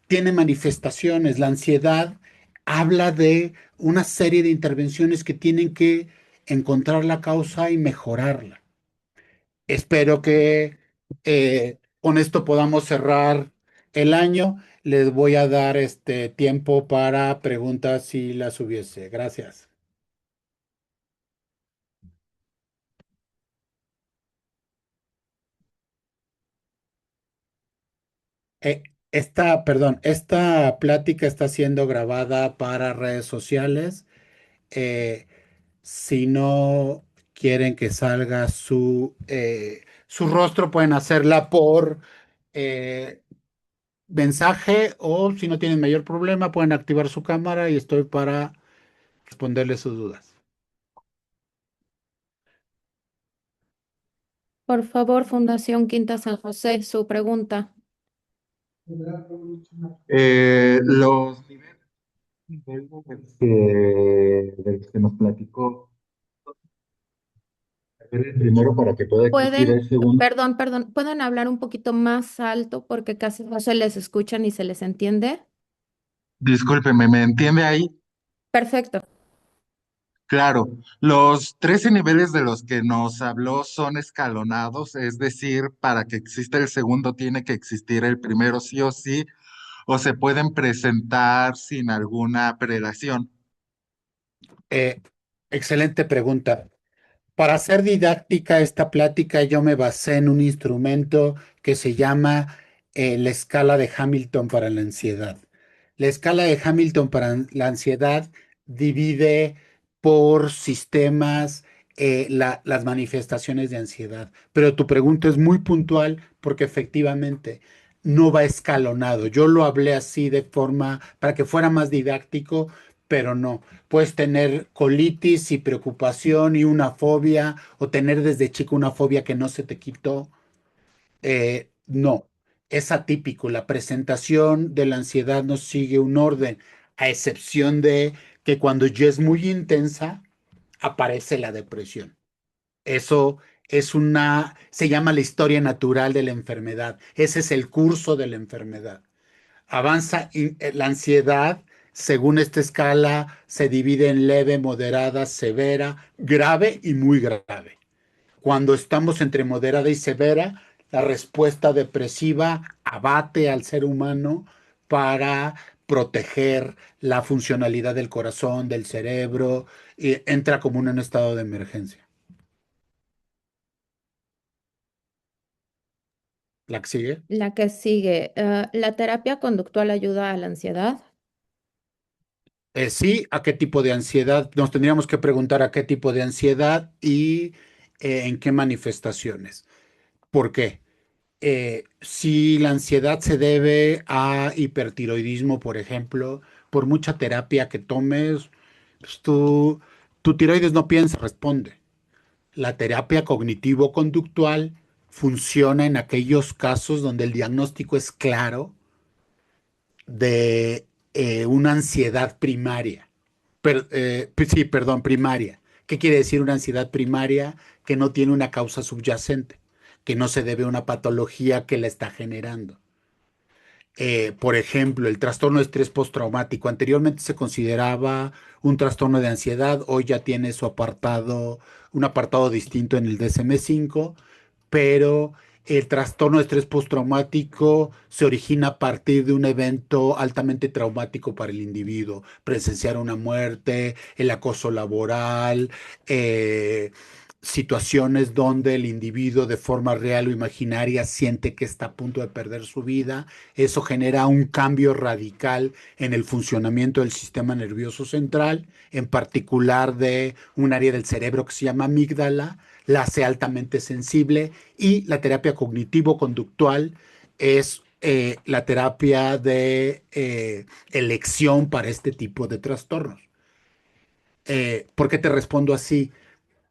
tiene manifestaciones. La ansiedad habla de una serie de intervenciones que tienen que encontrar la causa y mejorarla. Espero que con esto podamos cerrar el año. Les voy a dar este tiempo para preguntas si las hubiese. Gracias. Esta plática está siendo grabada para redes sociales. Eh, si no quieren que salga su rostro, pueden hacerla por eh, mensaje o si no tienen mayor problema, pueden activar su cámara y estoy para responderles sus dudas. Por favor, Fundación Quinta San José, su pregunta. Los niveles de los que nos platicó, el primero para que pueda existir Pueden, el segundo. perdón, ¿pueden hablar un poquito más alto porque casi no se les escucha ni se les entiende? Discúlpeme, ¿me entiende ahí? Perfecto. Claro, los 13 niveles de los que nos habló son escalonados, es decir, para que exista el segundo tiene que existir el primero sí o se pueden presentar sin alguna prelación. Eh, Excelente pregunta. Para hacer didáctica esta plática, yo me basé en un instrumento que se llama la escala de Hamilton para la ansiedad. La escala de Hamilton para la ansiedad divide por sistemas las manifestaciones de ansiedad. Pero tu pregunta es muy puntual porque efectivamente no va escalonado. Yo lo hablé así de forma para que fuera más didáctico, pero no. Puedes tener colitis y preocupación y una fobia, o tener desde chico una fobia que no se te quitó. No, es atípico. La presentación de la ansiedad no sigue un orden, a excepción de que cuando ya es muy intensa, aparece la depresión. Eso se llama la historia natural de la enfermedad. Ese es el curso de la enfermedad. La ansiedad, según esta escala, se divide en leve, moderada, severa, grave y muy grave. Cuando estamos entre moderada y severa, la respuesta depresiva abate al ser humano para proteger la funcionalidad del corazón, del cerebro, y entra como en un estado de emergencia. ¿La que sigue? La que sigue, ¿la terapia conductual ayuda a la ansiedad? Sí, ¿a qué tipo de ansiedad? Nos tendríamos que preguntar a qué tipo de ansiedad y en qué manifestaciones. ¿Por qué? Si la ansiedad se debe a hipertiroidismo, por ejemplo, por mucha terapia que tomes, pues tu tiroides no piensa, responde. La terapia cognitivo-conductual funciona en aquellos casos donde el diagnóstico es claro de una ansiedad primaria. Sí, perdón, primaria. ¿Qué quiere decir una ansiedad primaria? Que no tiene una causa subyacente, que no se debe a una patología que la está generando. Por ejemplo, el trastorno de estrés postraumático. Anteriormente se consideraba un trastorno de ansiedad, hoy ya tiene su apartado, un apartado distinto en el DSM-5, pero el trastorno de estrés postraumático se origina a partir de un evento altamente traumático para el individuo, presenciar una muerte, el acoso laboral, eh, situaciones donde el individuo de forma real o imaginaria siente que está a punto de perder su vida. Eso genera un cambio radical en el funcionamiento del sistema nervioso central, en particular de un área del cerebro que se llama amígdala, la hace altamente sensible, y la terapia cognitivo-conductual es la terapia de elección para este tipo de trastornos. ¿Por qué te respondo así?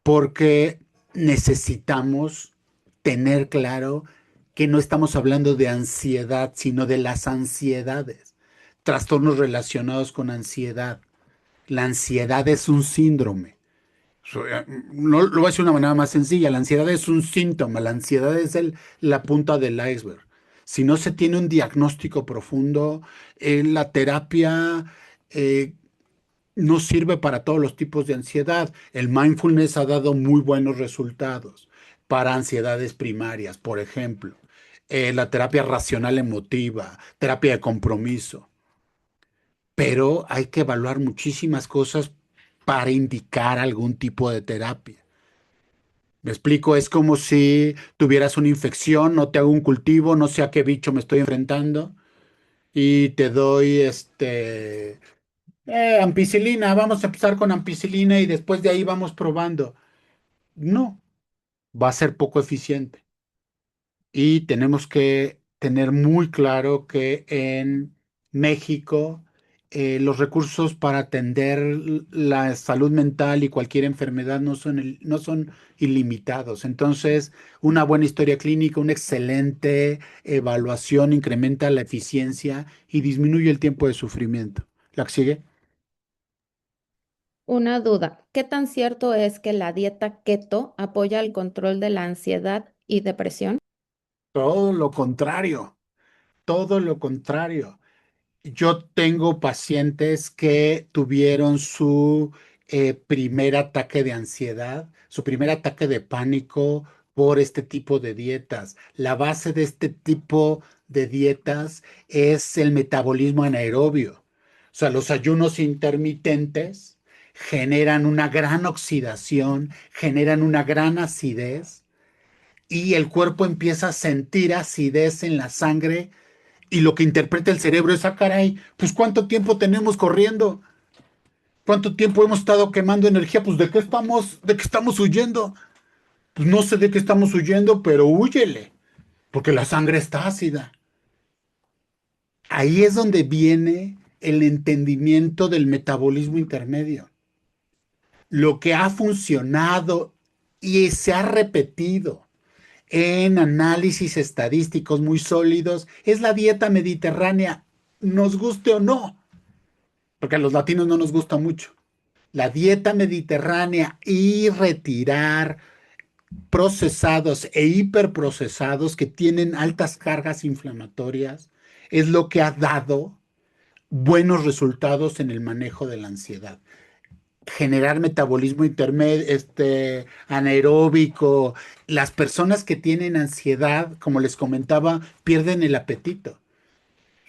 Porque necesitamos tener claro que no estamos hablando de ansiedad, sino de las ansiedades, trastornos relacionados con ansiedad. La ansiedad es un síndrome. No lo voy a decir de una manera más sencilla. La ansiedad es un síntoma, la ansiedad es la punta del iceberg. Si no se tiene un diagnóstico profundo, la terapia no sirve para todos los tipos de ansiedad. El mindfulness ha dado muy buenos resultados para ansiedades primarias, por ejemplo. La terapia racional emotiva, terapia de compromiso. Pero hay que evaluar muchísimas cosas para indicar algún tipo de terapia. Me explico, es como si tuvieras una infección, no te hago un cultivo, no sé a qué bicho me estoy enfrentando y te doy ampicilina, vamos a empezar con ampicilina y después de ahí vamos probando. No, va a ser poco eficiente. Y tenemos que tener muy claro que en México los recursos para atender la salud mental y cualquier enfermedad no son ilimitados. Entonces, una buena historia clínica, una excelente evaluación incrementa la eficiencia y disminuye el tiempo de sufrimiento. ¿La que sigue? Una duda, ¿qué tan cierto es que la dieta keto apoya el control de la ansiedad y depresión? Todo lo contrario, todo lo contrario. Yo tengo pacientes que tuvieron su primer ataque de ansiedad, su primer ataque de pánico por este tipo de dietas. La base de este tipo de dietas es el metabolismo anaerobio. O sea, los ayunos intermitentes generan una gran oxidación, generan una gran acidez y el cuerpo empieza a sentir acidez en la sangre y lo que interpreta el cerebro es, ah, caray, pues ¿cuánto tiempo tenemos corriendo? ¿Cuánto tiempo hemos estado quemando energía? Pues de qué estamos huyendo? Pues no sé de qué estamos huyendo, pero húyele, porque la sangre está ácida. Ahí es donde viene el entendimiento del metabolismo intermedio. Lo que ha funcionado y se ha repetido en análisis estadísticos muy sólidos es la dieta mediterránea, nos guste o no, porque a los latinos no nos gusta mucho. La dieta mediterránea y retirar procesados e hiperprocesados que tienen altas cargas inflamatorias es lo que ha dado buenos resultados en el manejo de la ansiedad. Generar metabolismo intermedio, anaeróbico. Las personas que tienen ansiedad, como les comentaba, pierden el apetito.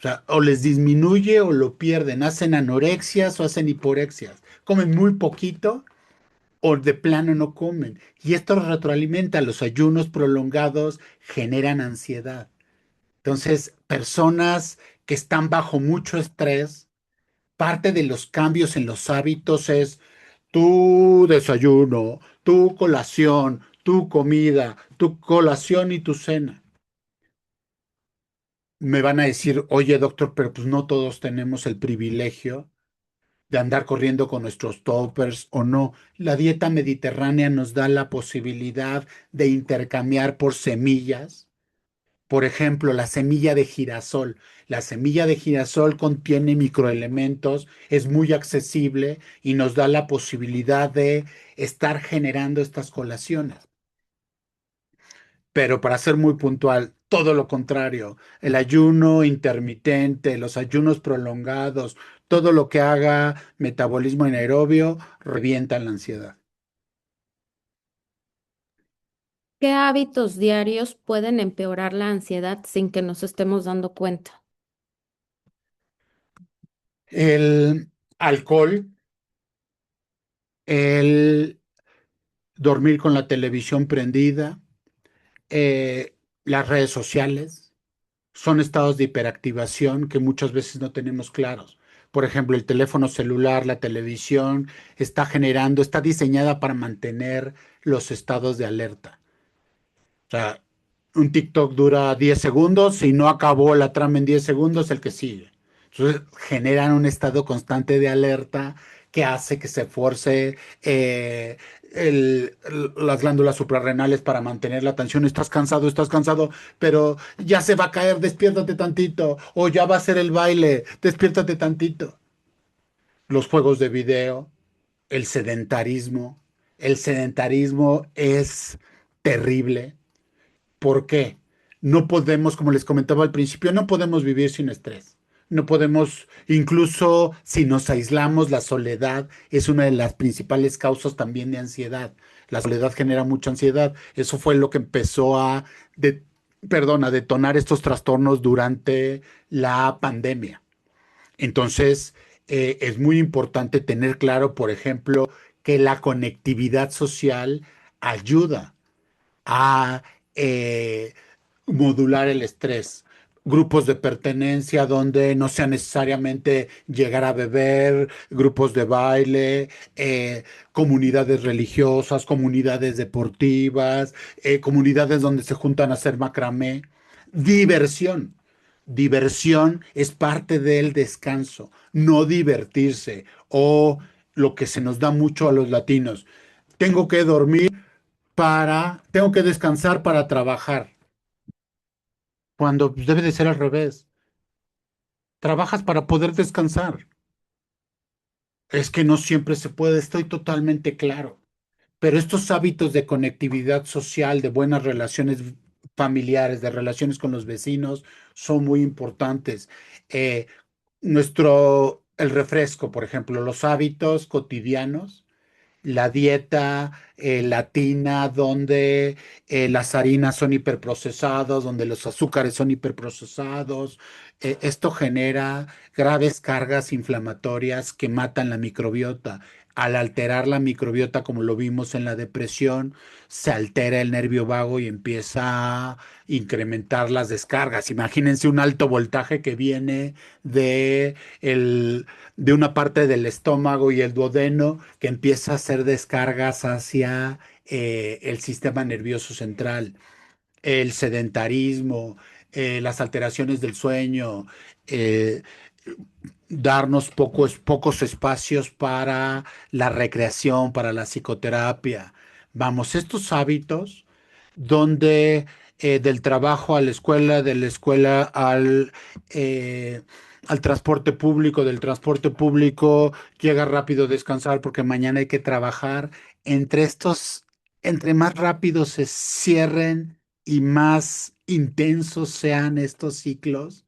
O sea, o les disminuye o lo pierden, hacen anorexias o hacen hiporexias, comen muy poquito o de plano no comen. Y esto retroalimenta, los ayunos prolongados generan ansiedad. Entonces, personas que están bajo mucho estrés, parte de los cambios en los hábitos es tu desayuno, tu colación, tu comida, tu colación y tu cena. Me van a decir, oye, doctor, pero pues no todos tenemos el privilegio de andar corriendo con nuestros toppers o no. La dieta mediterránea nos da la posibilidad de intercambiar por semillas. Por ejemplo, la semilla de girasol. La semilla de girasol contiene microelementos, es muy accesible y nos da la posibilidad de estar generando estas colaciones. Pero para ser muy puntual, todo lo contrario, el ayuno intermitente, los ayunos prolongados, todo lo que haga metabolismo anaerobio, revienta la ansiedad. ¿Qué hábitos diarios pueden empeorar la ansiedad sin que nos estemos dando cuenta? El alcohol, el dormir con la televisión prendida, las redes sociales, son estados de hiperactivación que muchas veces no tenemos claros. Por ejemplo, el teléfono celular, la televisión, está diseñada para mantener los estados de alerta. O sea, un TikTok dura 10 segundos, si no acabó la trama en 10 segundos, el que sigue. Entonces, generan un estado constante de alerta que hace que se force las glándulas suprarrenales para mantener la atención. Estás cansado, pero ya se va a caer, despiértate tantito. O ya va a ser el baile, despiértate tantito. Los juegos de video, el sedentarismo. El sedentarismo es terrible. ¿Por qué? No podemos, como les comentaba al principio, no podemos vivir sin estrés. No podemos, incluso si nos aislamos, la soledad es una de las principales causas también de ansiedad. La soledad genera mucha ansiedad. Eso fue lo que empezó a detonar estos trastornos durante la pandemia. Entonces, es muy importante tener claro, por ejemplo, que la conectividad social ayuda a eh, modular el estrés. Grupos de pertenencia donde no sea necesariamente llegar a beber, grupos de baile, comunidades religiosas, comunidades deportivas, comunidades donde se juntan a hacer macramé. Diversión. Diversión es parte del descanso, no divertirse o lo que se nos da mucho a los latinos. Tengo que dormir tengo que descansar para trabajar, cuando debe de ser al revés. Trabajas para poder descansar. Es que no siempre se puede, estoy totalmente claro. Pero estos hábitos de conectividad social, de buenas relaciones familiares, de relaciones con los vecinos, son muy importantes. Eh, el refresco, por ejemplo, los hábitos cotidianos, la dieta latina, donde las harinas son hiperprocesados, donde los azúcares son hiperprocesados. Esto genera graves cargas inflamatorias que matan la microbiota. Al alterar la microbiota, como lo vimos en la depresión, se altera el nervio vago y empieza a incrementar las descargas. Imagínense un alto voltaje que viene de el de una parte del estómago y el duodeno que empieza a hacer descargas hacia el sistema nervioso central, el sedentarismo, las alteraciones del sueño, eh, darnos pocos espacios para la recreación, para la psicoterapia. Vamos, estos hábitos donde del trabajo a la escuela, de la escuela eh, al transporte público, del transporte público llega rápido a descansar porque mañana hay que trabajar. Entre más rápido se cierren y más intensos sean estos ciclos,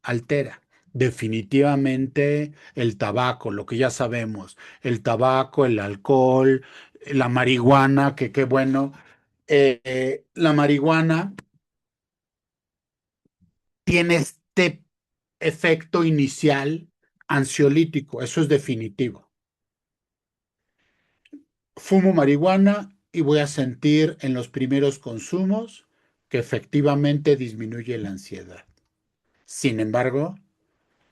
altera. Definitivamente el tabaco, lo que ya sabemos, el tabaco, el alcohol, la marihuana, que qué bueno. La marihuana tiene este efecto inicial ansiolítico, eso es definitivo. Fumo marihuana y voy a sentir en los primeros consumos que efectivamente disminuye la ansiedad. Sin embargo,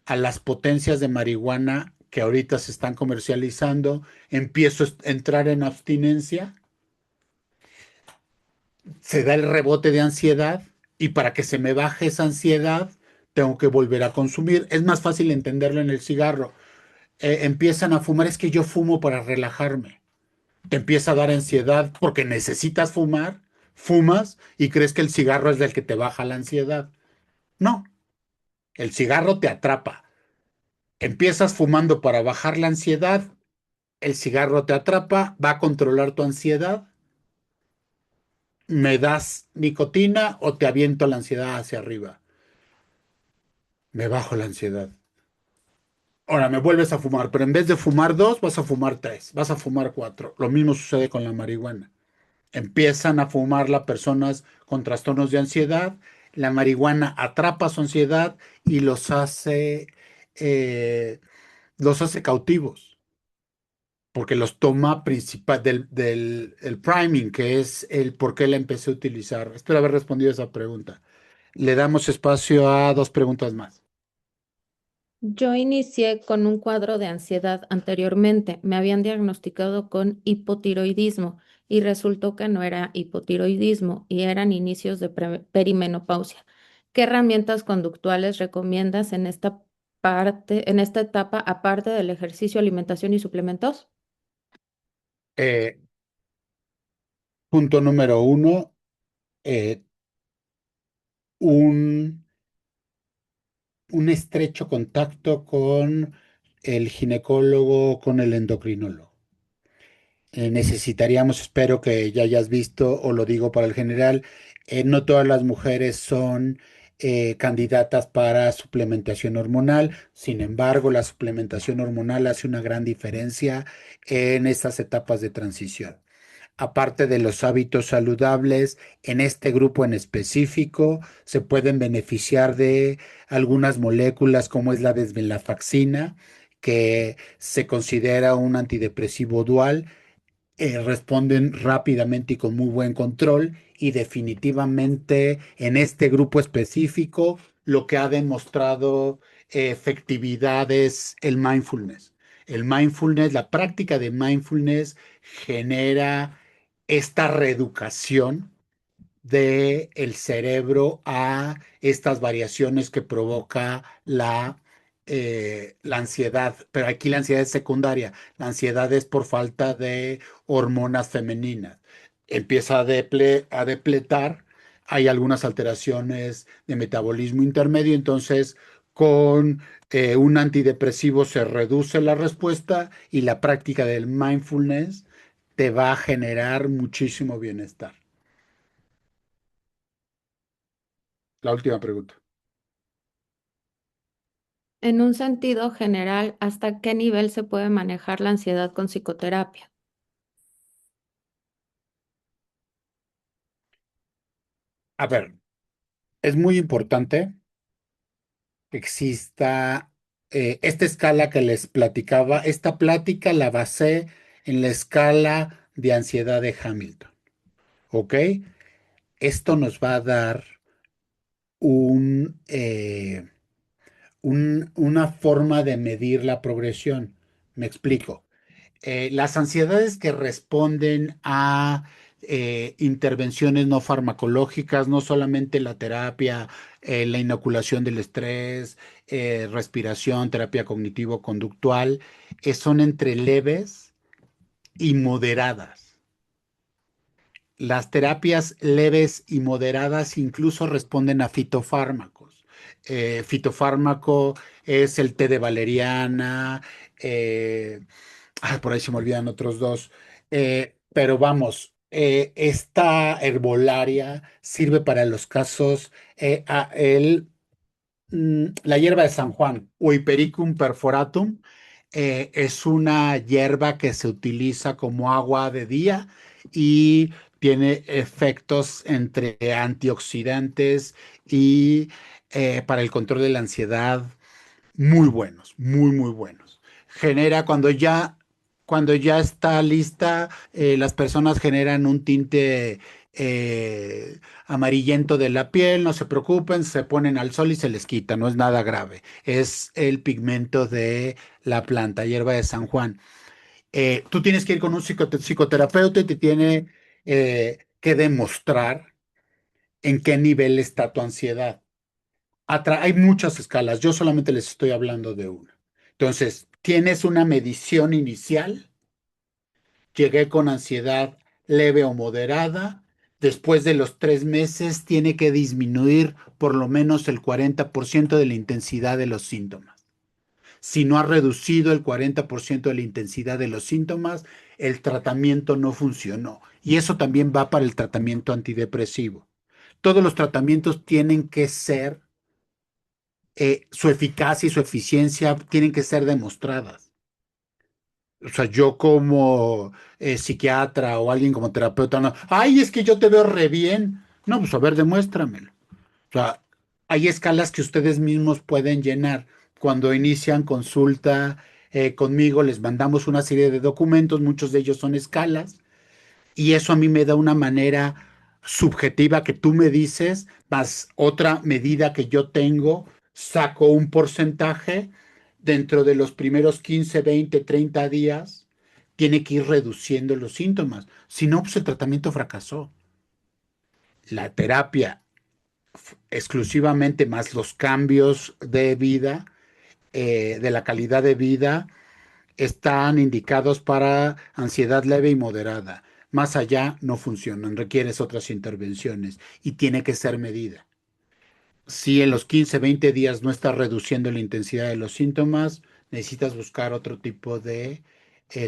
a las potencias de marihuana que ahorita se están comercializando, empiezo a entrar en abstinencia, se da el rebote de ansiedad y para que se me baje esa ansiedad, tengo que volver a consumir. Es más fácil entenderlo en el cigarro. Empiezan a fumar, es que yo fumo para relajarme. Te empieza a dar ansiedad porque necesitas fumar, fumas y crees que el cigarro es el que te baja la ansiedad. No, el cigarro te atrapa. Empiezas fumando para bajar la ansiedad, el cigarro te atrapa, va a controlar tu ansiedad, me das nicotina o te aviento la ansiedad hacia arriba. Me bajo la ansiedad. Ahora me vuelves a fumar, pero en vez de fumar dos, vas a fumar tres, vas a fumar cuatro. Lo mismo sucede con la marihuana. Empiezan a fumar las personas con trastornos de ansiedad, la marihuana atrapa su ansiedad y eh, los hace cautivos, porque los toma principal del el priming, que es el por qué la empecé a utilizar. Espero haber respondido esa pregunta. Le damos espacio a dos preguntas más. Yo inicié con un cuadro de ansiedad anteriormente. Me habían diagnosticado con hipotiroidismo y resultó que no era hipotiroidismo y eran inicios de perimenopausia. ¿Qué herramientas conductuales recomiendas en esta parte, en esta etapa, aparte del ejercicio, alimentación y suplementos? Eh, Punto número uno, eh, un, un estrecho contacto con el ginecólogo, con el endocrinólogo. Necesitaríamos, espero que ya hayas visto, o lo digo para el general, no todas las mujeres son candidatas para suplementación hormonal. Sin embargo, la suplementación hormonal hace una gran diferencia en estas etapas de transición. Aparte de los hábitos saludables, en este grupo en específico se pueden beneficiar de algunas moléculas como es la desvenlafaxina, que se considera un antidepresivo dual, responden rápidamente y con muy buen control y definitivamente en este grupo específico lo que ha demostrado efectividad es el mindfulness. El mindfulness, la práctica de mindfulness genera esta reeducación del cerebro a estas variaciones que provoca la ansiedad. Pero aquí la ansiedad es secundaria. La ansiedad es por falta de hormonas femeninas. Empieza a depletar. Hay algunas alteraciones de metabolismo intermedio. Entonces, con un antidepresivo se reduce la respuesta y la práctica del mindfulness te va a generar muchísimo bienestar. La última pregunta. En un sentido general, ¿hasta qué nivel se puede manejar la ansiedad con psicoterapia? A ver, es muy importante que exista esta escala que les platicaba. Esta plática la basé en la escala de ansiedad de Hamilton. ¿Ok? Esto nos va a dar un, una forma de medir la progresión. Me explico. Las ansiedades que responden a intervenciones no farmacológicas, no solamente la terapia, la inoculación del estrés, respiración, terapia cognitivo-conductual, son entre leves y moderadas. Las terapias leves y moderadas incluso responden a fitofármacos. Fitofármaco es el té de valeriana, por ahí se me olvidan otros dos. Pero vamos, esta herbolaria sirve para los casos, la hierba de San Juan, Huipericum perforatum, es una hierba que se utiliza como agua de día y tiene efectos entre antioxidantes y para el control de la ansiedad muy buenos, muy, muy buenos. Genera cuando ya está lista, las personas generan un tinte amarillento de la piel, no se preocupen, se ponen al sol y se les quita, no es nada grave. Es el pigmento de la planta, hierba de San Juan. Tú tienes que ir con un psicoterapeuta y te tiene que demostrar en qué nivel está tu ansiedad. Hay muchas escalas, yo solamente les estoy hablando de una. Entonces, tienes una medición inicial, llegué con ansiedad leve o moderada, después de los 3 meses tiene que disminuir por lo menos el 40% de la intensidad de los síntomas. Si no ha reducido el 40% de la intensidad de los síntomas, el tratamiento no funcionó. Y eso también va para el tratamiento antidepresivo. Todos los tratamientos tienen que ser su eficacia y su eficiencia tienen que ser demostradas. O sea, yo como psiquiatra o alguien como terapeuta, no, ay, es que yo te veo re bien. No, pues a ver, demuéstramelo. O sea, hay escalas que ustedes mismos pueden llenar. Cuando inician consulta conmigo, les mandamos una serie de documentos, muchos de ellos son escalas, y eso a mí me da una manera subjetiva que tú me dices, más otra medida que yo tengo, saco un porcentaje dentro de los primeros 15, 20, 30 días, tiene que ir reduciendo los síntomas. Si no, pues el tratamiento fracasó. La terapia exclusivamente más los cambios de vida, de la calidad de vida, están indicados para ansiedad leve y moderada. Más allá no funcionan, requieres otras intervenciones y tiene que ser medida. Si en los 15, 20 días no estás reduciendo la intensidad de los síntomas, necesitas buscar otro tipo de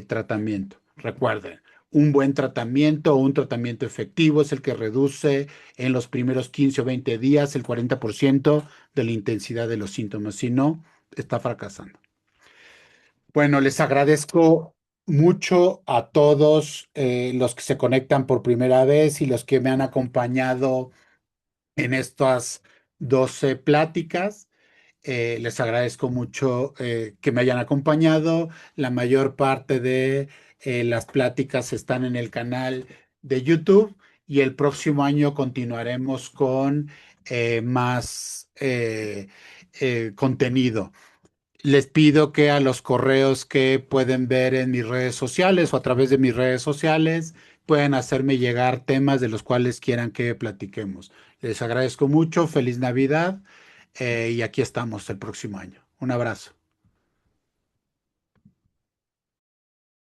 tratamiento. Recuerden, un buen tratamiento o un tratamiento efectivo es el que reduce en los primeros 15 o 20 días el 40% de la intensidad de los síntomas. Si no, está fracasando. Bueno, les agradezco mucho a todos los que se conectan por primera vez y los que me han acompañado en estas 12 pláticas. Les agradezco mucho que me hayan acompañado. La mayor parte de las pláticas están en el canal de YouTube y el próximo año continuaremos con más contenido. Les pido que a los correos que pueden ver en mis redes sociales o a través de mis redes sociales puedan hacerme llegar temas de los cuales quieran que platiquemos. Les agradezco mucho, feliz Navidad y aquí estamos el próximo año. Un abrazo.